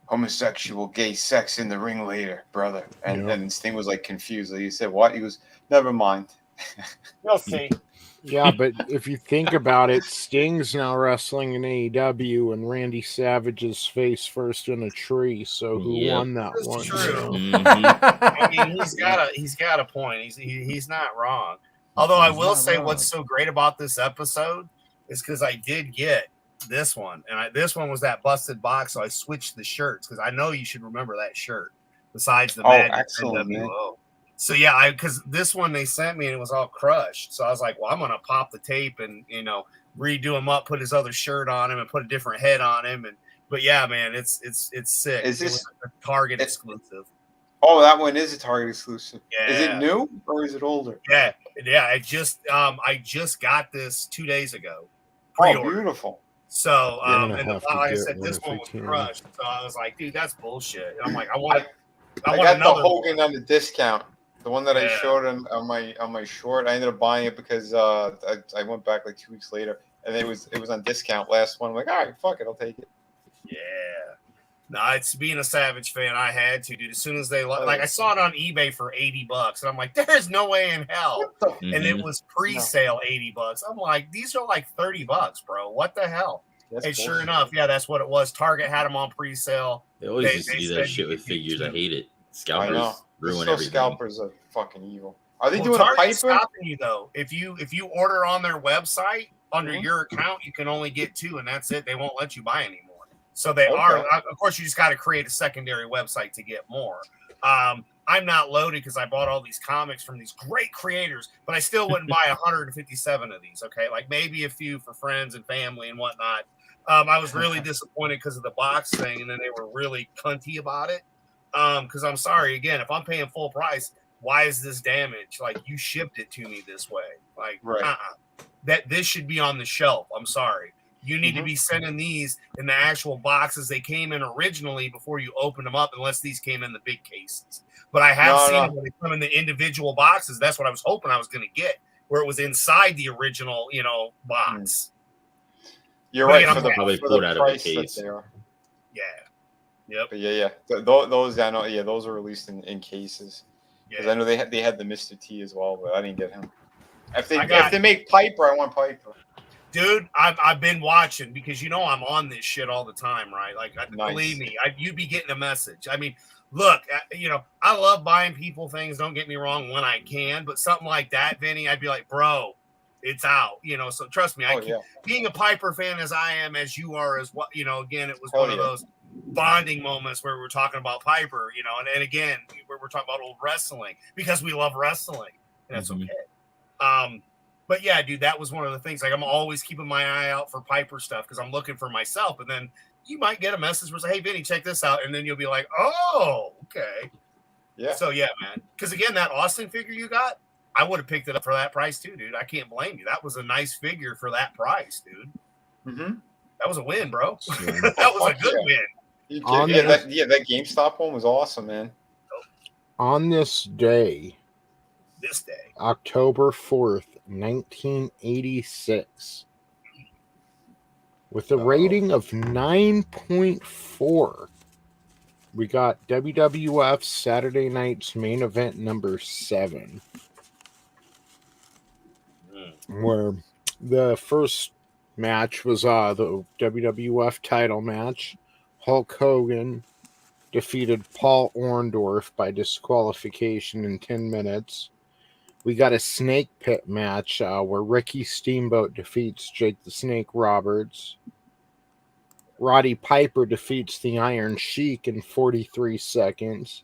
homosexual gay sex in the ring later, brother. And then Sting was like confused. Like, he said, what? He goes, never mind. You'll see. Yeah, but if you think about it, Sting's now wrestling in AEW, and Randy Savage's face first in a tree. So who won that That's one? true. Mm-hmm. I mean, he's got a point. He's not wrong. Although I will say, what's so great about this episode is because I did get this one, and this one was that busted box, so I switched the shirts because I know you should remember that shirt. Besides the excellent, NWO. So yeah, because this one they sent me and it was all crushed. So I was like, well, I'm gonna pop the tape and redo him up, put his other shirt on him, and put a different head on him. But yeah, man, it's sick. Is this a Target exclusive? Oh, that one is a Target exclusive. Yeah. Is it new or is it older? Yeah. I just got this 2 days ago. Oh, beautiful. So like I said, this one was crushed. So I was like, dude, that's bullshit. And I'm like, I want got the Hogan one. on the discount. The one that I showed him on my short. I ended up buying it because I went back like 2 weeks later, and it was on discount last one. I'm like, all right, fuck it, I'll take it. Yeah. No, it's being a Savage fan. I had to, dude. As soon as they I saw it on eBay for $80, and I'm like, there's no way in hell. Mm-hmm. And it was pre-sale $80. I'm like, these are like $30, bro. What the hell? And sure enough, that's what it was. Target had them on pre-sale. They always used to do that shit with figures. I hate it. Scalpers ruin everything. Scalpers are fucking evil. Are they doing Target's a Piper? stopping you though. If you order on their website under your account, you can only get 2, and that's it. They won't let you buy anymore. So they are. Of course, you just got to create a secondary website to get more. I'm not loaded because I bought all these comics from these great creators, but I still wouldn't buy 157 of these. Okay, like maybe a few for friends and family and whatnot. I was really disappointed because of the box thing, and then they were really cunty about it. Because I'm sorry, again, if I'm paying full price, why is this damaged? Like, you shipped it to me this way. Like, that this should be on the shelf. I'm sorry. You need to be sending these in the actual boxes they came in originally before you open them up, unless these came in the big cases. But I have seen when they come in the individual boxes. That's what I was hoping I was going to get, where it was inside the original, box. You're right. For the price that they are. Yeah. Yep. But those I know. Yeah, those are released in cases. Because I know they had the Mr. T as well, but I didn't get him. If they make Piper, I want Piper. Dude, I've been watching because I'm on this shit all the time, right? Like, believe me, you'd be getting a message. I mean, look, I love buying people things. Don't get me wrong, when I can, but something like that, Vinny, I'd be like, bro, it's out. So trust me, being a Piper fan as I am, as you are, as what again, it was one of those bonding moments where we're talking about Piper, and again, we're talking about old wrestling because we love wrestling, and that's okay. But yeah, dude, that was one of the things. Like, I'm always keeping my eye out for Piper stuff because I'm looking for myself. And then you might get a message where say, "Hey, Vinny, check this out," and then you'll be like, "Oh, okay." Yeah. So yeah, man. Because again, that Austin figure you got, I would have picked it up for that price too, dude. I can't blame you. That was a nice figure for that price, dude. That was a win, bro. Yeah. That was a good win. You On kidding? this- That GameStop one was awesome, man. On this day, This day. October 4th, 1986, with a rating of 9.4, we got WWF Saturday Night's Main Event number 7, where the first match was the WWF title match. Hulk Hogan defeated Paul Orndorff by disqualification in 10 minutes. We got a snake pit match where Ricky Steamboat defeats Jake the Snake Roberts. Roddy Piper defeats the Iron Sheik in 43 seconds.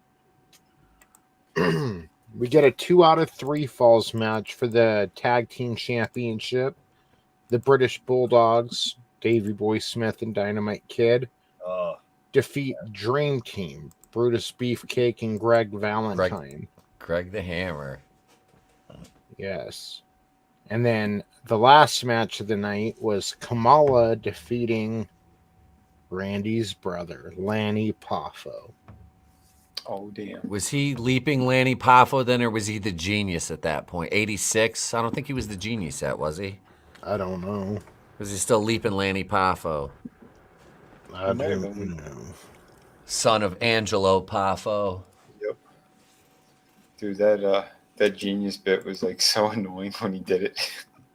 We get a 2 out of 3 falls match for the Tag Team Championship. The British Bulldogs, Davey Boy Smith and Dynamite Kid, defeat Dream Team, Brutus Beefcake and Greg Valentine. Greg the Hammer. Yes. And then the last match of the night was Kamala defeating Randy's brother, Lanny Poffo. Oh, damn. Was he leaping Lanny Poffo then, or was he the genius at that point? 86? I don't think he was the genius yet, was he? I don't know. Was he still leaping Lanny Poffo? I don't know. Son of Angelo Poffo. Yep. Dude, that genius bit was like so annoying when he did it.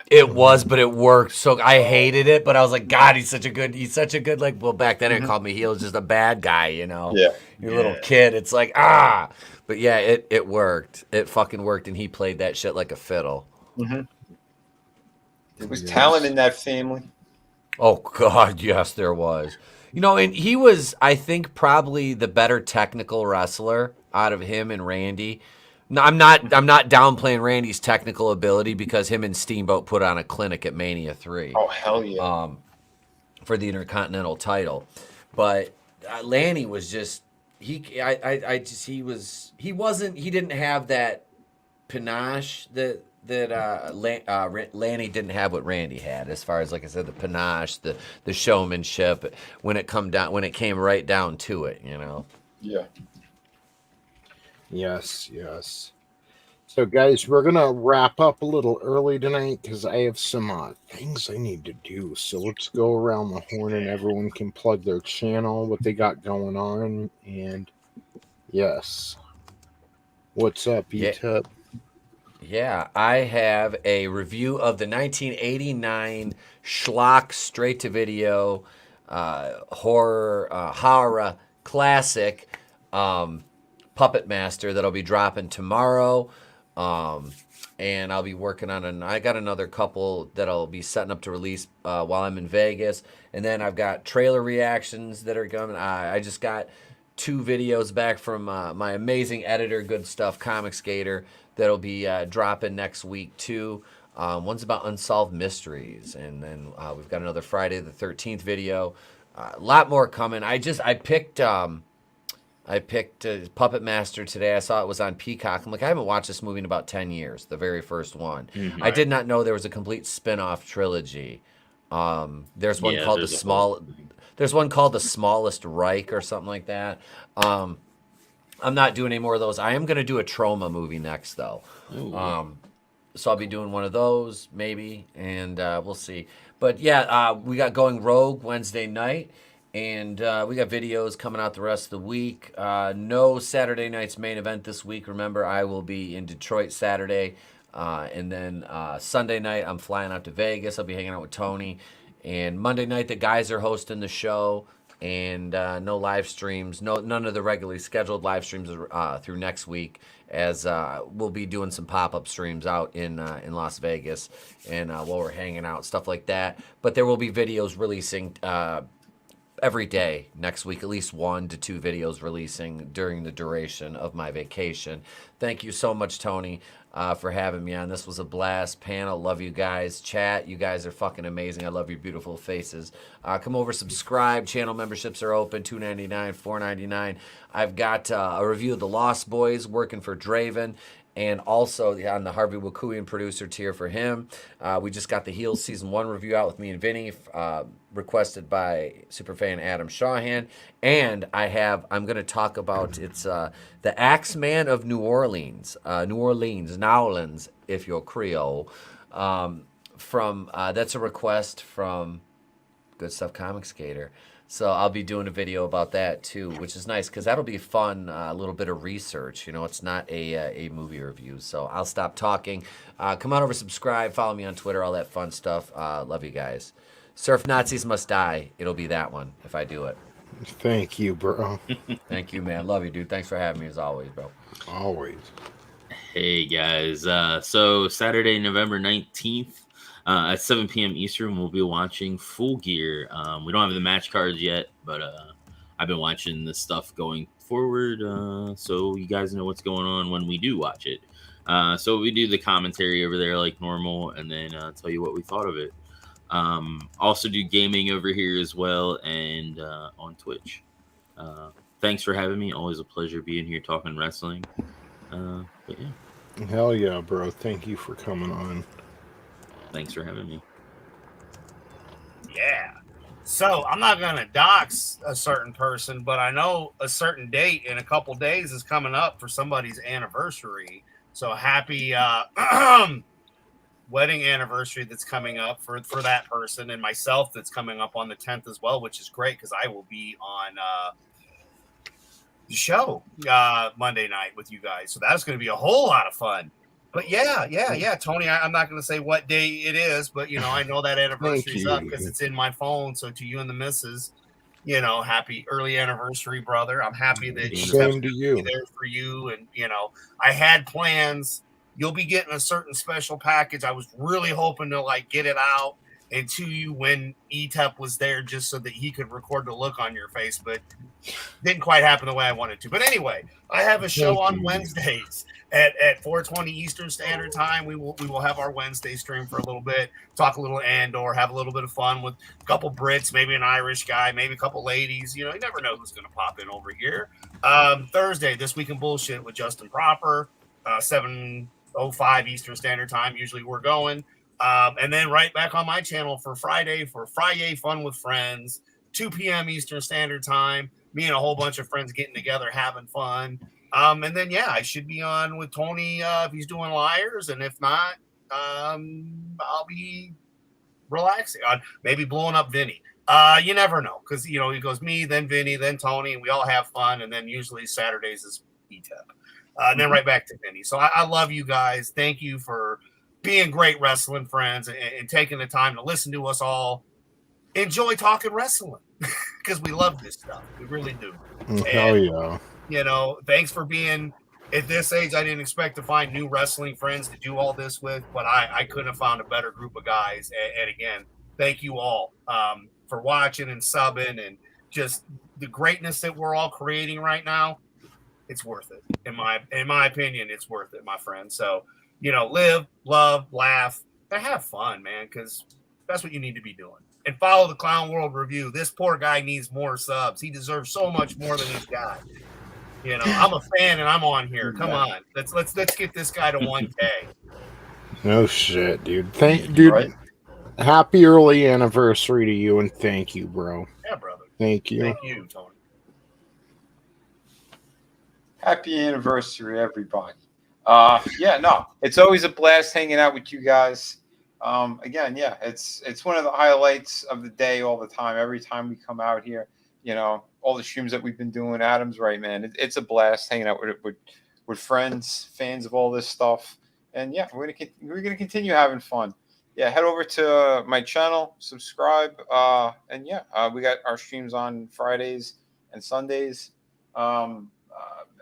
It was, but it worked. So I hated it, but I was like, God, he's such a good, like, well, back then it called me he was just a bad guy, you know? Yeah. You're a little kid. It's like, But yeah, it worked. It fucking worked, and he played that shit like a fiddle. There was talent in that family. Oh, God, yes, there was. You know, and he was, I think, probably the better technical wrestler out of him and Randy. No, I'm not downplaying Randy's technical ability because him and Steamboat put on a clinic at Mania 3. Oh, hell yeah. For the Intercontinental title. But Lanny was just he didn't have that panache that Lanny didn't have what Randy had, as far as, like I said, the panache, the showmanship when it came right down to it, you know. Yeah. Yes. So, guys, we're going to wrap up a little early tonight because I have some things I need to do. So let's go around the horn and everyone can plug their channel, what they got going on. And, yes. What's up, Etep? Yeah, I have a review of the 1989 schlock straight-to-video horror classic Puppet Master that'll be dropping tomorrow. And I'll be working on I got another couple that I'll be setting up to release while I'm in Vegas. And then I've got trailer reactions that are coming. I just got 2 videos back from my amazing editor, Good Stuff Comic Skater, that'll be dropping next week too. One's about unsolved mysteries, and then we've got another Friday the 13th video. A lot more coming. I picked Puppet Master today. I saw it was on Peacock. I'm like, I haven't watched this movie in about 10 years, the very first one. Mm-hmm. I did not know there was a complete spin-off trilogy. There's one called There's one called The Smallest Reich or something like that. I'm not doing any more of those. I am going to do a Trauma movie next, though. So I'll be doing one of those, maybe, and we'll see. But, yeah, we got Going Rogue Wednesday night, and we got videos coming out the rest of the week. No Saturday night's main event this week. Remember, I will be in Detroit Saturday, and then Sunday night I'm flying out to Vegas. I'll be hanging out with Tony. And Monday night the guys are hosting the show. And no live streams, none of the regularly scheduled live streams through next week, as we'll be doing some pop-up streams out in Las Vegas, and while we're hanging out, stuff like that. But there will be videos releasing every day next week, at least 1 to 2 videos releasing during the duration of my vacation. Thank you so much, Tony. for having me on. This was a blast. Panel, love you guys. Chat, you guys are fucking amazing. I love your beautiful faces. Come over, subscribe. Channel memberships are open, $2.99, $4.99. I've got a review of The Lost Boys, working for Draven. And also on the Harvey Wokuian producer tier for him. We just got the Heels Season 1 review out with me and Vinny, requested by superfan Adam Shawhan. And I'm going to talk about, it's the Axeman of New Orleans, Nowlands, if you're Creole. That's a request from Good Stuff Comic Skater. So I'll be doing a video about that too, which is nice because that'll be fun, a little bit of research. You know, it's not a movie review. So I'll stop talking. Come on over, subscribe, follow me on Twitter, all that fun stuff. Love you guys. Surf Nazis Must Die. It'll be that one if I do it. Thank you, bro. Thank you, man. Love you, dude. Thanks for having me as always, bro. Always. Hey, guys. So Saturday, November 19th. At 7 p.m. Eastern, we'll be watching Full Gear. We don't have the match cards yet, but I've been watching this stuff going forward, so you guys know what's going on when we do watch it. So we do the commentary over there like normal, and then tell you what we thought of it. Also do gaming over here as well, and on Twitch. Thanks for having me. Always a pleasure being here talking wrestling. But yeah. Hell yeah, bro. Thank you for coming on. Thanks for having me. Yeah. So I'm not going to dox a certain person, but I know a certain date in a couple days is coming up for somebody's anniversary. So happy wedding anniversary that's coming up for that person, and myself that's coming up on the 10th as well, which is great because I will be on the show Monday night with you guys. So that's going to be a whole lot of fun. But yeah, Tony, I'm not going to say what day it is, but, you know, I know that anniversary's up because it's in my phone. So to you and the missus, you know, happy early anniversary, brother. I'm happy that Same to you. Be there for you. And, you know, I had plans. You'll be getting a certain special package. I was really hoping to, like, get it out and to you when Etep was there just so that he could record the look on your face, but didn't quite happen the way I wanted to. But anyway, I have a show on Wednesdays at 4:20 Eastern Standard Time. We will have our Wednesday stream for a little bit, talk a little Andor, have a little bit of fun with a couple Brits, maybe an Irish guy, maybe a couple ladies. You know, you never know who's going to pop in over here. Thursday, This Week in Bullshit with Justin Proper, 7:05 Eastern Standard Time. Usually we're going. And then right back on my channel for Friday Fun with Friends, 2 p.m. Eastern Standard Time. Me and a whole bunch of friends getting together, having fun. And then, yeah, I should be on with Tony if he's doing Liars. And if not, I'll be relaxing. Maybe blowing up Vinny. You never know because, you know, he goes me, then Vinny, then Tony, and we all have fun. And then usually Saturdays is Etep. And then right back to Vinny. So I love you guys. Thank you for being great wrestling friends and taking the time to listen to us all. Enjoy talking wrestling because we love this stuff. We really do. Hell yeah. You know, thanks for being at this age. I didn't expect to find new wrestling friends to do all this with, but I couldn't have found a better group of guys. And again, thank you all for watching and subbing and just the greatness that we're all creating right now. It's worth it. In my opinion, it's worth it, my friend. So, you know, live, love, laugh, and have fun, man, because that's what you need to be doing. And follow the Clown World Review. This poor guy needs more subs. He deserves so much more than he's got. You know, I'm a fan and I'm on here. Come on, let's get this guy to 1K. No shit, dude. Dude. Happy early anniversary to you, and thank you, bro. Yeah, brother. Thank you. Thank you, Tony. Happy anniversary, everybody. It's always a blast hanging out with you guys. Again, yeah, it's one of the highlights of the day all the time. Every time we come out here, you know, all the streams that we've been doing. Adam's right, man. It's a blast hanging out with friends, fans of all this stuff. And yeah, we're gonna continue having fun. Yeah, head over to my channel, subscribe, and yeah, we got our streams on Fridays and Sundays.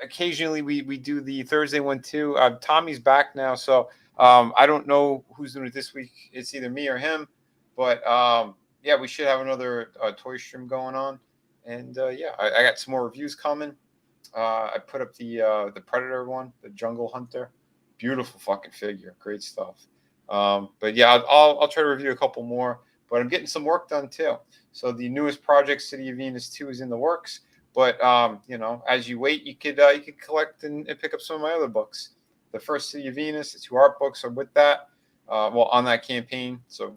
Occasionally we do the Thursday one too. Tommy's back now, so I don't know who's doing it this week. It's either me or him, but yeah, we should have another toy stream going on. And yeah, I got some more reviews coming. I put up the Predator one, the Jungle Hunter. Beautiful fucking figure. Great stuff. But yeah, I'll try to review a couple more. But I'm getting some work done too. So the newest project, City of Venus 2, is in the works. But as you wait, you could collect and pick up some of my other books. The first City of Venus, the 2 art books are with that. On that campaign. So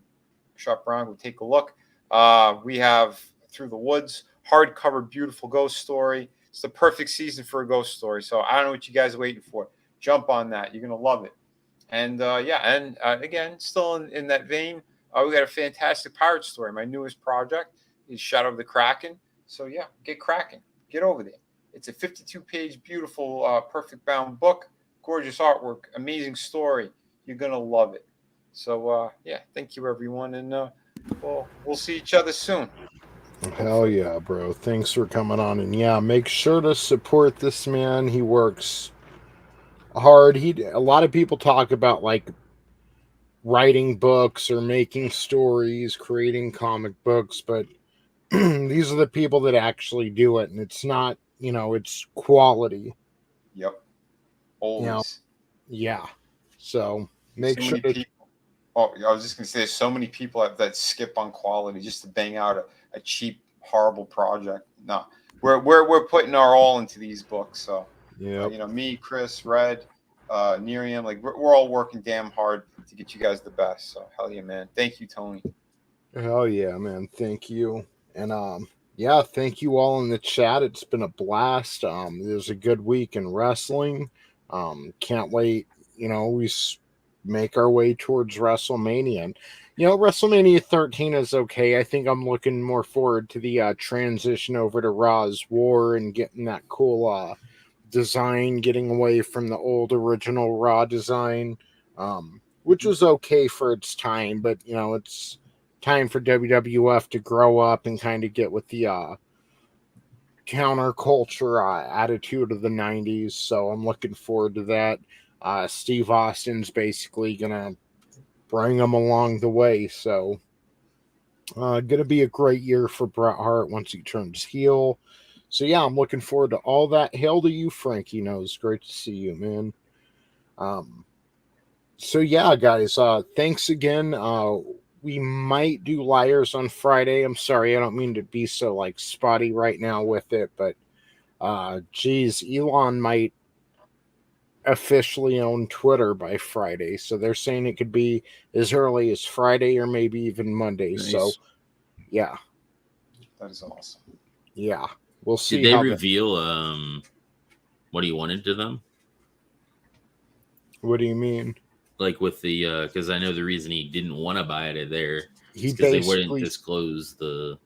shop around, go take a look. We have Through the Woods, hardcover, beautiful ghost story. It's the perfect season for a ghost story. So I don't know what you guys are waiting for. Jump on that. You're gonna love it. And again, still in that vein, we got a fantastic pirate story. My newest project is Shadow of the Kraken. So yeah, get cracking. Get over there. It's a 52-page, beautiful, perfect bound book. Gorgeous artwork. Amazing story. You're gonna love it. So thank you everyone, and we'll see each other soon. Hell yeah, bro. Thanks for coming on. And yeah, make sure to support this man. He works hard. A lot of people talk about like writing books or making stories, creating comic books, but these are the people that actually do it, and it's not, it's quality. Yep. Always. Yeah. So make sure to... Oh, I was just going to say, there's so many people that skip on quality just to bang out a cheap, horrible project. No, we're putting our all into these books. So, me, Chris, Red, Nerium, like we're all working damn hard to get you guys the best. So, hell yeah, man. Thank you, Tony. Hell yeah, man. Thank you. And, thank you all in the chat. It's been a blast. It was a good week in wrestling. Can't wait. We make our way towards WrestleMania. And, WrestleMania 13 is okay. I think I'm looking more forward to the transition over to Raw's War and getting that cool design, getting away from the old original Raw design, which was okay for its time. But, it's time for WWF to grow up and kind of get with the counterculture attitude of the 90s. So I'm looking forward to that. Steve Austin's basically gonna bring them along the way. So gonna be a great year for Bret Hart once he turns heel. So yeah, I'm looking forward to all that. Hail to you, Frankie Knows. Great to see you, man. So yeah, guys, thanks again. We might do Liars on Friday. I'm sorry, I don't mean to be so like spotty right now with it, but Elon might officially own Twitter by Friday. So they're saying it could be as early as Friday or maybe even Monday. Nice. So yeah. That is awesome. Yeah. We'll see. Did they reveal what he wanted to them? What do you mean? Like with the because I know the reason he didn't want to buy it there is because they wouldn't disclose the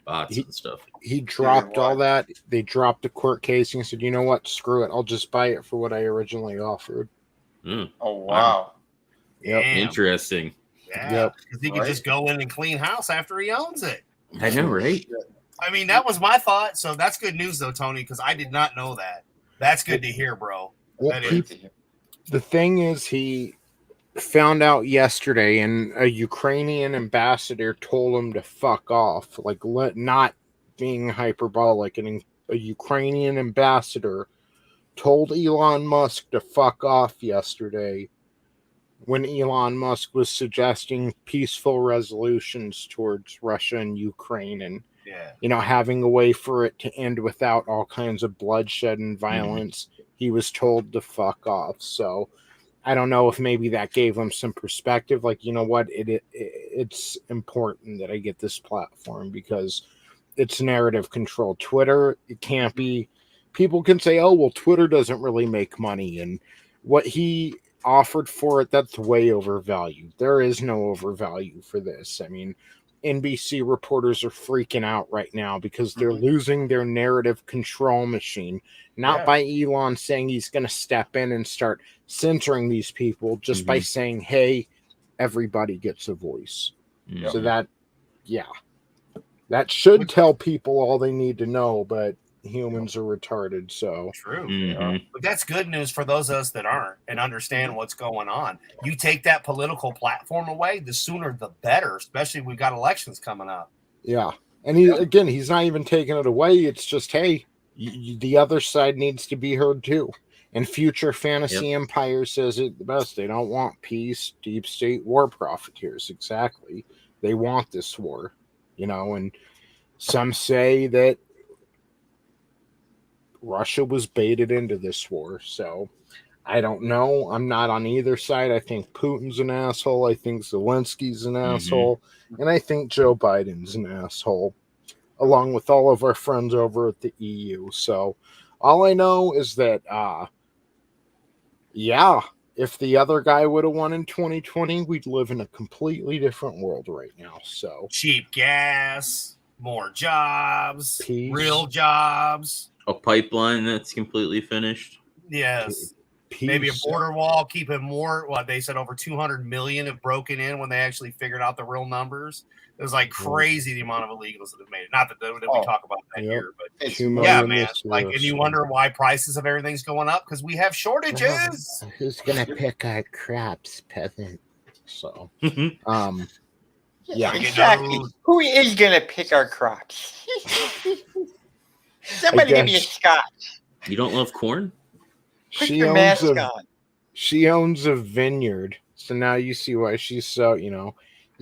bots and stuff. He dropped all that. They dropped the court case and said, "You know what? Screw it. I'll just buy it for what I originally offered." Mm. Oh wow! Yep. Interesting. Yeah, yep. Because he could just go in and clean house after he owns it. I know, right? I mean, that was my thought. So that's good news, though, Tony, because I did not know that. That's good to hear, bro. Well, the thing is, he found out yesterday, and a Ukrainian ambassador told him to fuck off. Like, not being hyperbolic, and a Ukrainian ambassador told Elon Musk to fuck off yesterday when Elon Musk was suggesting peaceful resolutions towards Russia and Ukraine, and having a way for it to end without all kinds of bloodshed and violence. He was told to fuck off. So I don't know if maybe that gave him some perspective. Like, you know what? It's important that I get this platform because it's narrative control. Twitter, it can't be. People can say, oh, well, Twitter doesn't really make money. And what he offered for it, that's way overvalued. There is no overvalue for this. I mean, NBC reporters are freaking out right now because they're losing their narrative control machine. Not by Elon saying he's going to step in and start censoring these people, just by saying, hey, everybody gets a voice. So that should tell people all they need to know, but humans are retarded. So true. But that's good news for those of us that aren't and understand what's going on. You take that political platform away, the sooner the better, especially we've got elections coming up. Yeah. And he's not even taking it away. It's just, hey, the other side needs to be heard too. And Future Fantasy Empire says it the best. They don't want peace, deep state war profiteers. Exactly. They want this war, and some say that Russia was baited into this war. So I don't know. I'm not on either side. I think Putin's an asshole. I think Zelensky's an asshole. And I think Joe Biden's an asshole, along with all of our friends over at the EU. So all I know is that, if the other guy would have won in 2020, we'd live in a completely different world right now. So cheap gas, more jobs, peace. Real jobs. A pipeline that's completely finished. Yes. Peace. Maybe a border wall, keeping more. Well, they said over 200 million have broken in when they actually figured out the real numbers. It was like crazy the amount of illegals that have made it. Not that we talk about that here, but yeah, man. Like, and you wonder why prices of everything's going up because we have shortages. Who's gonna pick our crops, peasant? So, yeah, exactly. Who is gonna pick our crops? Somebody give me a scotch. You don't love corn? Put your mask on. She owns a vineyard, so now you see why she's so. The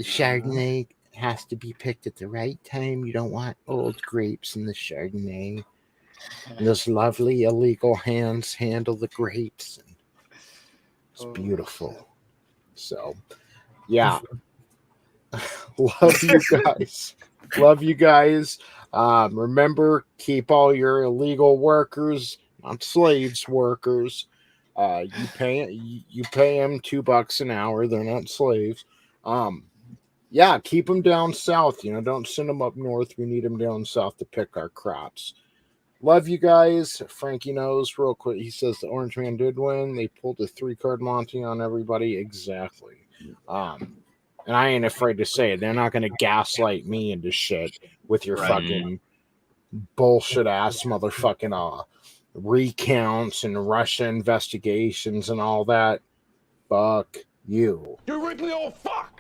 Chardonnay has to be picked at the right time. You don't want old grapes in the Chardonnay. And those lovely illegal hands handle the grapes. And it's beautiful. So, yeah. Love you guys. Love you guys. Remember, keep all your illegal workers, not slaves, workers. You pay them $2 an hour. They're not slaves. Keep them down south. Don't send them up north. We need them down south to pick our crops. Love you guys. Frankie knows real quick. He says the Orange Man did win. They pulled a 3-card Monty on everybody. Exactly. And I ain't afraid to say it. They're not going to gaslight me into shit with your fucking bullshit ass motherfucking recounts and Russia investigations and all that. Fuck you. You originally old fuck.